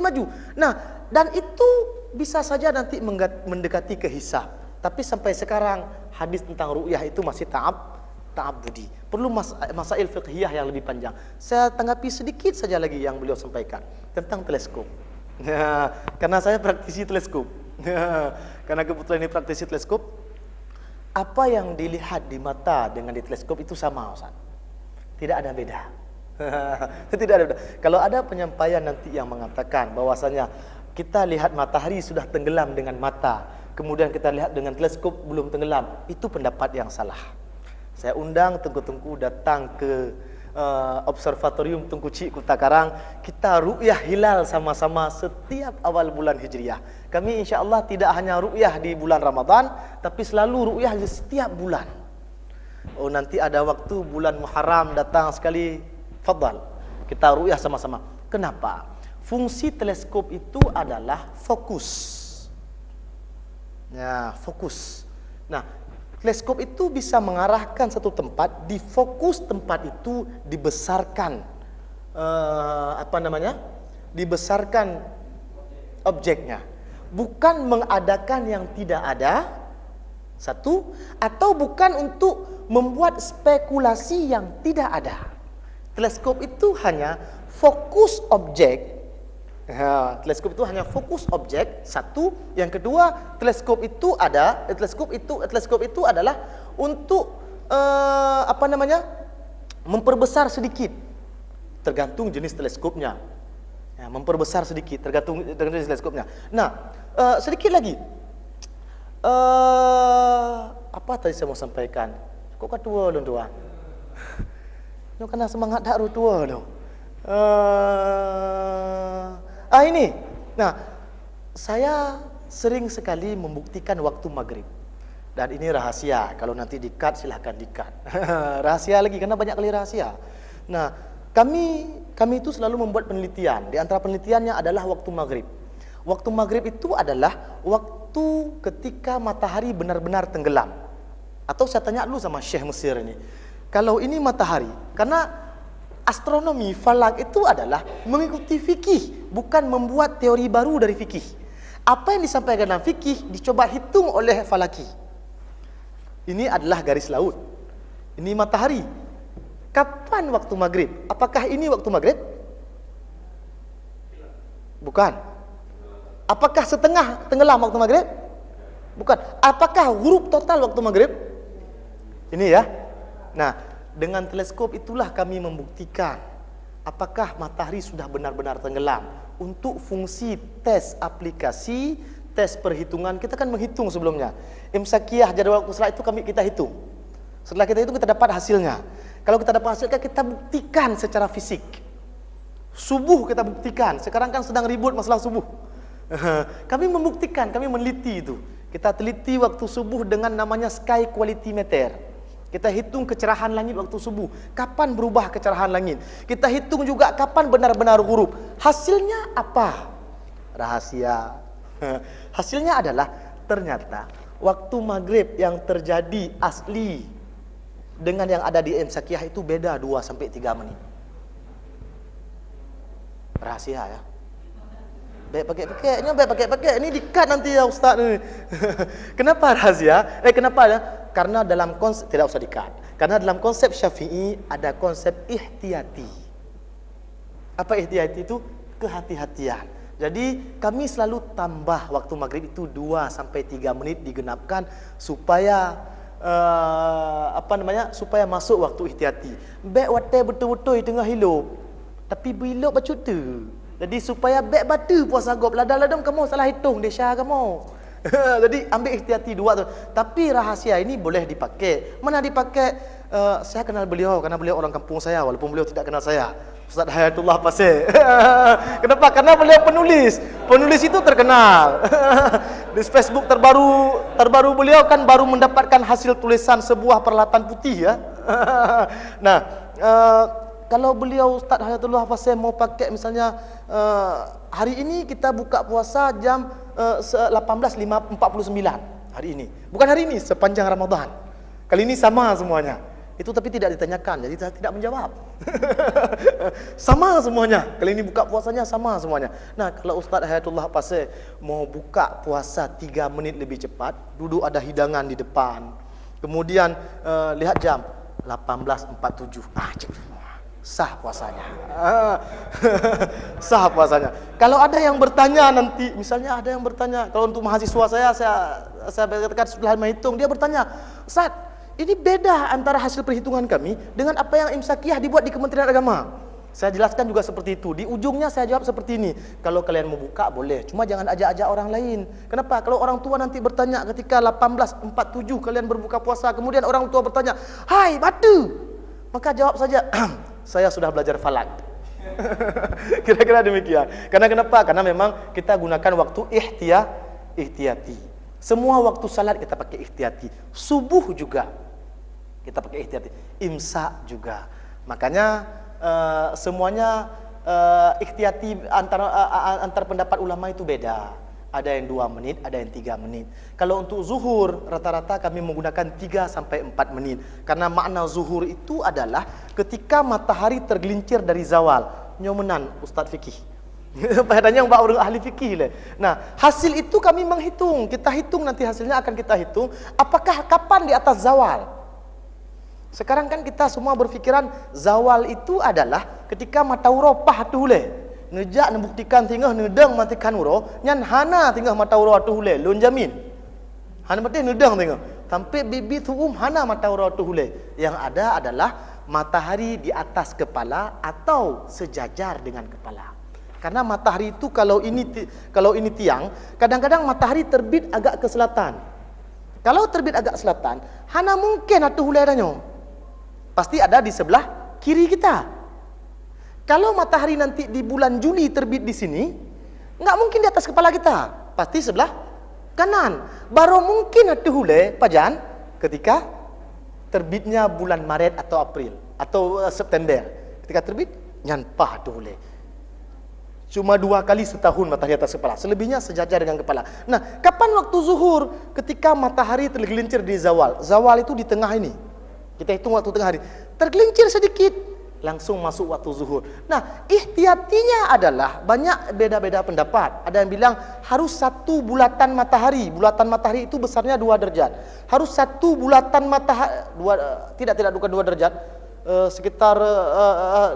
maju. Nah, dan itu bisa saja nanti mendekati ke hisab. Tapi sampai sekarang hadis tentang ru'yah itu masih ta'abbudi. Perlu masail fiqhiyah yang lebih panjang. Saya tanggapi sedikit saja lagi yang beliau sampaikan tentang teleskop. Karena saya praktisi teleskop. Karena kebetulan ini praktisi teleskop. Apa yang dilihat di mata dengan di teleskop itu sama, Ustaz. Tidak ada beda. Tidak ada beda. Kalau ada penyampaian nanti yang mengatakan bahwasanya kita lihat matahari sudah tenggelam dengan mata, kemudian kita lihat dengan teleskop belum tenggelam, itu pendapat yang salah. Saya undang Tengku-Tengku datang ke Observatorium Tengku Cik Kota Karang. Kita ru'yah hilal sama-sama setiap awal bulan Hijriah. Kami insya Allah tidak hanya ru'yah di bulan Ramadan, tapi selalu ru'yah di setiap bulan. Oh, nanti ada waktu bulan Muharram datang sekali, fadal, kita ru'yah sama-sama. Kenapa? Fungsi teleskop itu adalah fokus. Ya, fokus. Nah, teleskop itu bisa mengarahkan satu tempat, di fokus tempat itu dibesarkan dibesarkan objeknya. Bukan mengadakan yang tidak ada, satu, atau bukan untuk membuat spekulasi yang tidak ada. Teleskop itu hanya fokus objek. Teleskop itu hanya fokus objek, satu. Yang kedua, teleskop itu adalah untuk memperbesar sedikit, tergantung jenis teleskopnya. Ya, memperbesar sedikit tergantung jenis teleskopnya. Nah, sedikit lagi. Apa tadi saya mau sampaikan? Kok ketua dong tuan? Ini kena semangat dak tua dong. Ini. Nah, saya sering sekali membuktikan waktu maghrib. Dan ini rahasia. Kalau nanti di-cut, silahkan di-cut. Rahasia lagi, karena banyak kali rahasia. Nah, kami itu selalu membuat penelitian. Di antara penelitiannya adalah waktu maghrib. Waktu maghrib itu adalah waktu ketika matahari benar-benar tenggelam. Atau saya tanya dulu sama Syekh Mesir ini. Kalau ini matahari, karena astronomi, falak itu adalah mengikuti fikih, bukan membuat teori baru dari fikih. Apa yang disampaikan dalam fikih dicoba hitung oleh falaki. Ini adalah garis laut. Ini matahari. Kapan waktu maghrib? Apakah ini waktu maghrib? Bukan. Apakah setengah tenggelam waktu maghrib? Bukan. Apakah huruf total waktu maghrib? Ini ya. Nah, dengan teleskop itulah kami membuktikan apakah matahari sudah benar-benar tenggelam. Untuk fungsi tes aplikasi, tes perhitungan, kita kan menghitung sebelumnya. Imsakiyah, jadwal waktu salat itu kita hitung. Setelah kita hitung, kita dapat hasilnya. Kalau kita dapat hasilnya, kita buktikan secara fisik. Subuh kita buktikan. Sekarang kan sedang ribut masalah subuh. Kami membuktikan, kami meneliti itu. Kita teliti waktu subuh dengan namanya sky quality meter. Kita hitung kecerahan langit waktu subuh. Kapan berubah kecerahan langit? Kita hitung juga kapan benar-benar huruf. Hasilnya apa? Rahasia. Hasilnya adalah ternyata waktu maghrib yang terjadi asli dengan yang ada di imsakiyah itu beda 2 sampai 3 menit. Rahasia ya. Baik pakai. Ini dikat nanti ya Ustaz ni. Kenapa rahasia? Kenapa ya? Karena dalam konsep tidak usah dikat. Karena dalam konsep Syafi'i ada konsep ihtiyati. Apa ihtiyati itu? Kehati-hatian. Jadi kami selalu tambah waktu maghrib itu 2 sampai 3 menit digenapkan supaya supaya masuk waktu ihtiyati. Baik watai betul-betul di tengah hidup. Tapi bilok baca tu. Jadi supaya baik batu puasa gop ladang-ladang kamu salah hitung dia syah kamu. Jadi ambil ihtiyati 2 tu. Tapi rahasia ini boleh dipakai. Mana dipakai? Saya kenal beliau karena beliau orang kampung saya walaupun beliau tidak kenal saya. Ustaz Hayatullah Pasir. Kenapa? Karena beliau penulis. Penulis itu terkenal. Di Facebook terbaru beliau kan baru mendapatkan hasil tulisan sebuah peralatan putih ya. Nah, kalau beliau Ustaz Hayatullah Pasir mau pakai misalnya hari ini kita buka puasa jam 18.49 hari ini. Bukan hari ini, sepanjang Ramadan. Kali ini sama semuanya. Itu tapi tidak ditanyakan, jadi saya tidak menjawab. Sama semuanya. Kali ini buka puasanya sama semuanya. Nah, kalau Ustaz Hayatullah Pasir mau buka puasa 3 menit lebih cepat, duduk ada hidangan di depan. Kemudian lihat jam 18.47. Sah puasanya. Sah puasanya. Kalau ada yang bertanya nanti, misalnya ada yang bertanya, kalau untuk mahasiswa saya katakan setelah menghitung, dia bertanya, "Ustaz, ini beda antara hasil perhitungan kami dengan apa yang imsakiyah dibuat di Kementerian Agama." Saya jelaskan juga seperti itu. Di ujungnya saya jawab seperti ini. Kalau kalian mau buka boleh, cuma jangan ajak-ajak orang lain. Kenapa? Kalau orang tua nanti bertanya ketika 18.47 kalian berbuka puasa, kemudian orang tua bertanya, "Hai, batu." Maka jawab saja, "Saya sudah belajar falak." Kira-kira demikian. Karena kenapa? Karena memang kita gunakan waktu ihtiyati. Semua waktu salat kita pakai ihtiyati. Subuh juga kita pakai ihtiyati. Imsak juga. Makanya semuanya ihtiyati antar pendapat ulama itu beda. Ada yang 2 menit, ada yang 3 menit. Kalau untuk zuhur, rata-rata kami menggunakan 3 sampai 4 menit. Karena makna zuhur itu adalah ketika matahari tergelincir dari zawal. Nyomenan Ustaz Fikih. Padahal yang orang ahli fikih lah. Nah, hasil itu kami menghitung. Kita hitung nanti hasilnya akan kita hitung. Apakah kapan di atas zawal? Sekarang kan kita semua berfikiran zawal itu adalah ketika matahari pah tu le. Ngejak membuktikan tinggal nedang matikan uro, nyan hana tinggal matahari tu le. Lun jamin. Hana mati nedang tinggal. Sampai bibi tuum hana matahari tu le. Yang ada adalah matahari di atas kepala atau sejajar dengan kepala. Karena matahari itu kalau ini tiang, kadang-kadang matahari terbit agak ke selatan. Kalau terbit agak selatan, hana mungkin atuh huleranyo. Pasti ada di sebelah kiri kita. Kalau matahari nanti di bulan Juli terbit di sini, enggak mungkin di atas kepala kita. Pasti sebelah kanan. Baru mungkin atuh hule pajan ketika terbitnya bulan Maret atau April atau September. Ketika terbit nyanpah atuh hule. Cuma 2 kali setahun matahari atas kepala. Selebihnya sejajar dengan kepala. Nah, kapan waktu zuhur? Ketika matahari tergelincir di zawal. Zawal itu di tengah ini. Kita hitung waktu tengah hari. Tergelincir sedikit, langsung masuk waktu zuhur. Nah, ihtiyatinya adalah banyak beda-beda pendapat. Ada yang bilang harus 1 bulatan matahari. Bulatan matahari itu besarnya 2 derajat. Harus 1 bulatan matahari. Bukan 2 derajat. Sekitar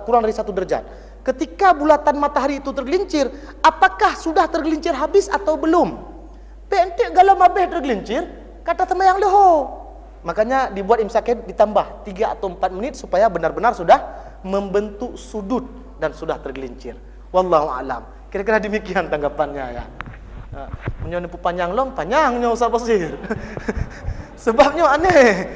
kurang dari 1 derajat. Ketika bulatan matahari itu tergelincir, apakah sudah tergelincir habis atau belum? Pentek galam habis tergelincir, kata temayang leho. Makanya dibuat imsaknya ditambah 3 atau 4 menit supaya benar-benar sudah membentuk sudut dan sudah tergelincir. Wallahu alam. Kira-kira demikian tanggapannya ya. Punya nepu panjang long, panjangnya Ustaz Basir. Sebabnya aneh.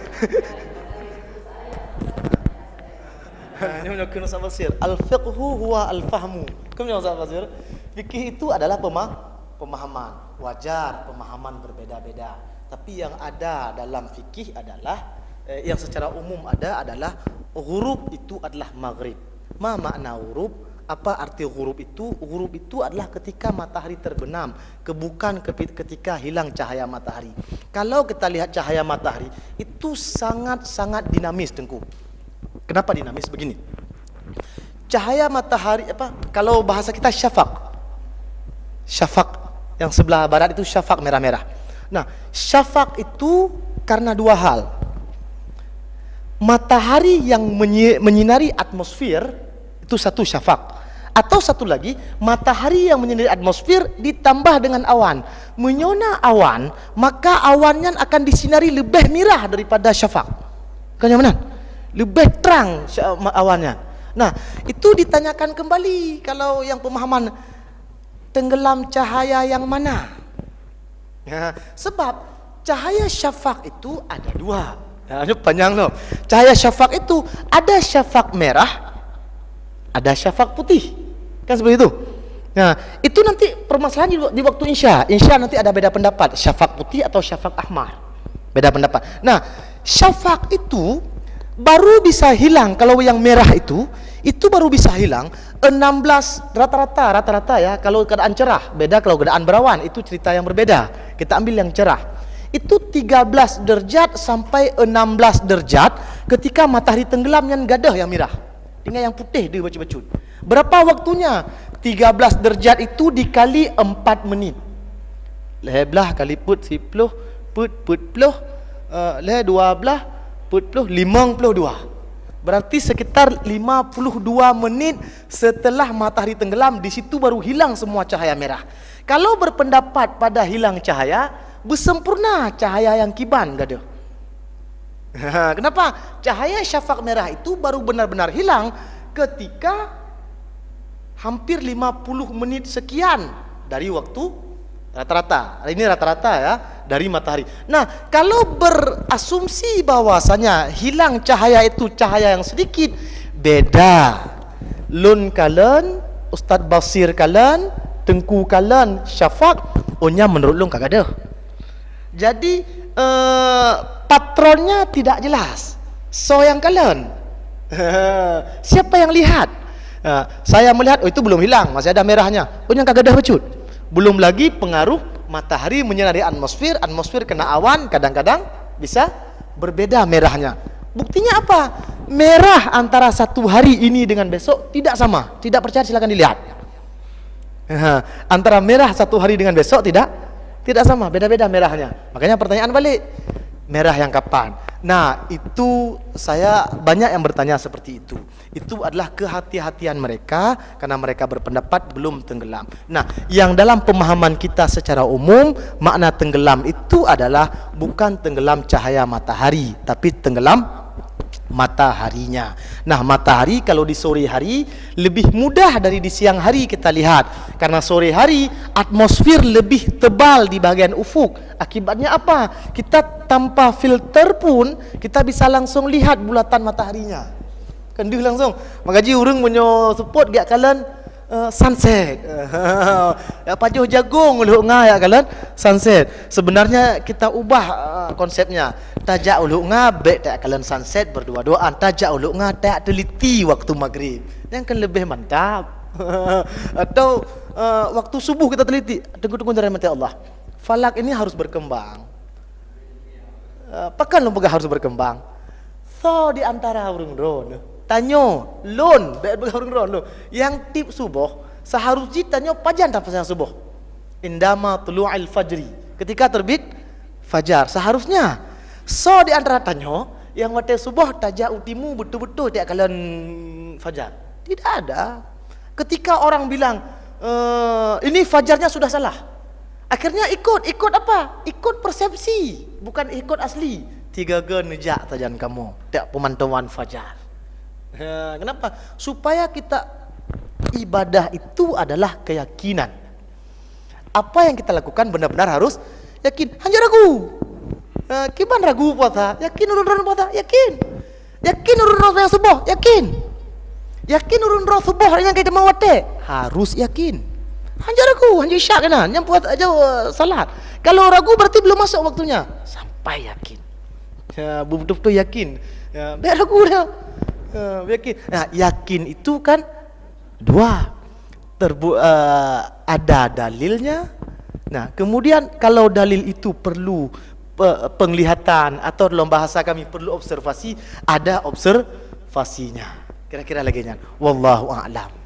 Ini menyokong Ustaz Basir. Al-fiqhu huwa al-fahmu. Kemudian Ustaz Basir, fikih itu adalah pemahaman. Wajar pemahaman berbeda-beda. Tapi yang ada dalam fikih adalah yang secara umum ada adalah ghurub itu adalah maghrib. Ma makna ghurub? Apa arti ghurub itu? Ghurub itu adalah ketika matahari terbenam, bukan ketika hilang cahaya matahari. Kalau kita lihat cahaya matahari itu sangat-sangat dinamis, Tengku. Kenapa dinamis? Begini. Cahaya matahari kalau bahasa kita syafaq. Syafaq yang sebelah barat itu syafaq merah-merah. Nah, syafaq itu karena dua hal. Matahari yang menyinari atmosfer itu satu syafaq, atau satu lagi matahari yang menyinari atmosfer ditambah dengan awan. Menyona awan, maka awannya akan disinari lebih merah daripada syafaq. Kan yang mana? Lebih terang awannya. Nah, itu ditanyakan kembali kalau yang pemahaman tenggelam cahaya yang mana? Ya, sebab cahaya syafaq itu ada dua. Ya, ini panjang loh. Cahaya syafaq itu ada syafaq merah, ada syafaq putih. Kan seperti itu. Nah, itu nanti permasalahan di waktu Insya. Insya nanti ada beda pendapat, syafaq putih atau syafaq ahmar. Beda pendapat. Nah, syafaq itu baru bisa hilang kalau yang merah itu baru bisa hilang 16 rata-rata ya kalau keadaan cerah. Beda kalau keadaan berawan, itu cerita yang berbeda. Kita ambil yang cerah. Itu 13 derajat sampai 16 derajat ketika matahari tenggelam yang gadah yang merah. Tinggal yang putih dia bacut-bacut. Berapa waktunya? 13 derajat itu dikali 4 menit. Leblah kali put 10 put puluh leh 12 put puluh 52. Berarti sekitar 52 menit setelah matahari tenggelam, di situ baru hilang semua cahaya merah. Kalau berpendapat pada hilang cahaya, bersempurna cahaya yang kiban gaduh. Kenapa? Cahaya syafaq merah itu baru benar-benar hilang ketika hampir 50 menit sekian dari waktu rata-rata. Ini rata-rata ya dari matahari. Nah, kalau berasumsi bahwasanya hilang cahaya itu cahaya yang sedikit, beda. Lun kalen, Ustaz Basir kalen, Tengku kalen, syafaq, onya menurut lun kagak ada. Jadi patronnya tidak jelas. So yang kalian siapa yang lihat? Saya melihat, oh itu belum hilang, masih ada merahnya. Oh yang kagak ada becut. Belum lagi pengaruh matahari menyinari atmosfer, atmosfer kena awan, kadang-kadang bisa berbeda merahnya. Buktinya apa? Merah antara satu hari ini dengan besok tidak sama. Tidak percaya silakan dilihat. Antara merah satu hari dengan besok tidak sama, beda-beda merahnya. Makanya pertanyaan balik, merah yang kapan? Nah, itu saya banyak yang bertanya seperti itu. Itu adalah kehati-hatian mereka karena mereka berpendapat belum tenggelam. Nah, yang dalam pemahaman kita secara umum, makna tenggelam itu adalah bukan tenggelam cahaya matahari, tapi tenggelam mataharinya. Nah, matahari kalau di sore hari lebih mudah dari di siang hari kita lihat. Karena sore hari atmosfer lebih tebal di bagian ufuk. Akibatnya apa? Kita tanpa filter pun kita bisa langsung lihat bulatan mataharinya. Kenduh langsung. Magaji urang menyo support gak kalian sunset. Ya pajuh jagung ulu nga ya kalian sunset. Sebenarnya kita ubah konsepnya. Tajak ulu nga be tak kalian sunset berdua-duaan. Tajak ulu nga tak teliti waktu maghrib. Yang kan lebih mantap. Atau waktu subuh kita teliti. Tunggu-tunggu dari mati Allah. Falak ini harus berkembang. Pekan lu harus berkembang. So di antara urang ron tanyo lon urang ron lo yang tip subuh seharusnya tanyo pajan tak pasang subuh. Indama tulu'il fajri, ketika terbit fajar seharusnya. So di antara tanyo yang wate subuh tajak utimu betul-betul tiap kalian fajar. Tidak ada. Ketika orang bilang ini fajarnya sudah salah, akhirnya ikut apa? Ikut persepsi, bukan ikut asli. 3 nejak tajan kamu tiap pemantauan fajar. Kenapa? Supaya kita ibadah itu adalah keyakinan. Apa yang kita lakukan benar-benar harus yakin. Hanya ragu. Kiban ragu puasa? Yakin urun puasa? Yakin. Yakin urun yang subuh? Yakin. Yakin urun subuh yang kita mawate? Harus yakin. Hanya ragu, hanya syak kan? Yang buat aja salat. Kalau ragu berarti belum masuk waktunya. Sampai yakin. Betul-betul yakin. Biar ragu dah. Yakin. Nah, yakin itu kan Dua, ada dalilnya. Nah, kemudian kalau dalil itu perlu penglihatan atau dalam bahasa kami perlu observasi, ada observasinya. Kira-kira lagi nya. Wallahu a'lam.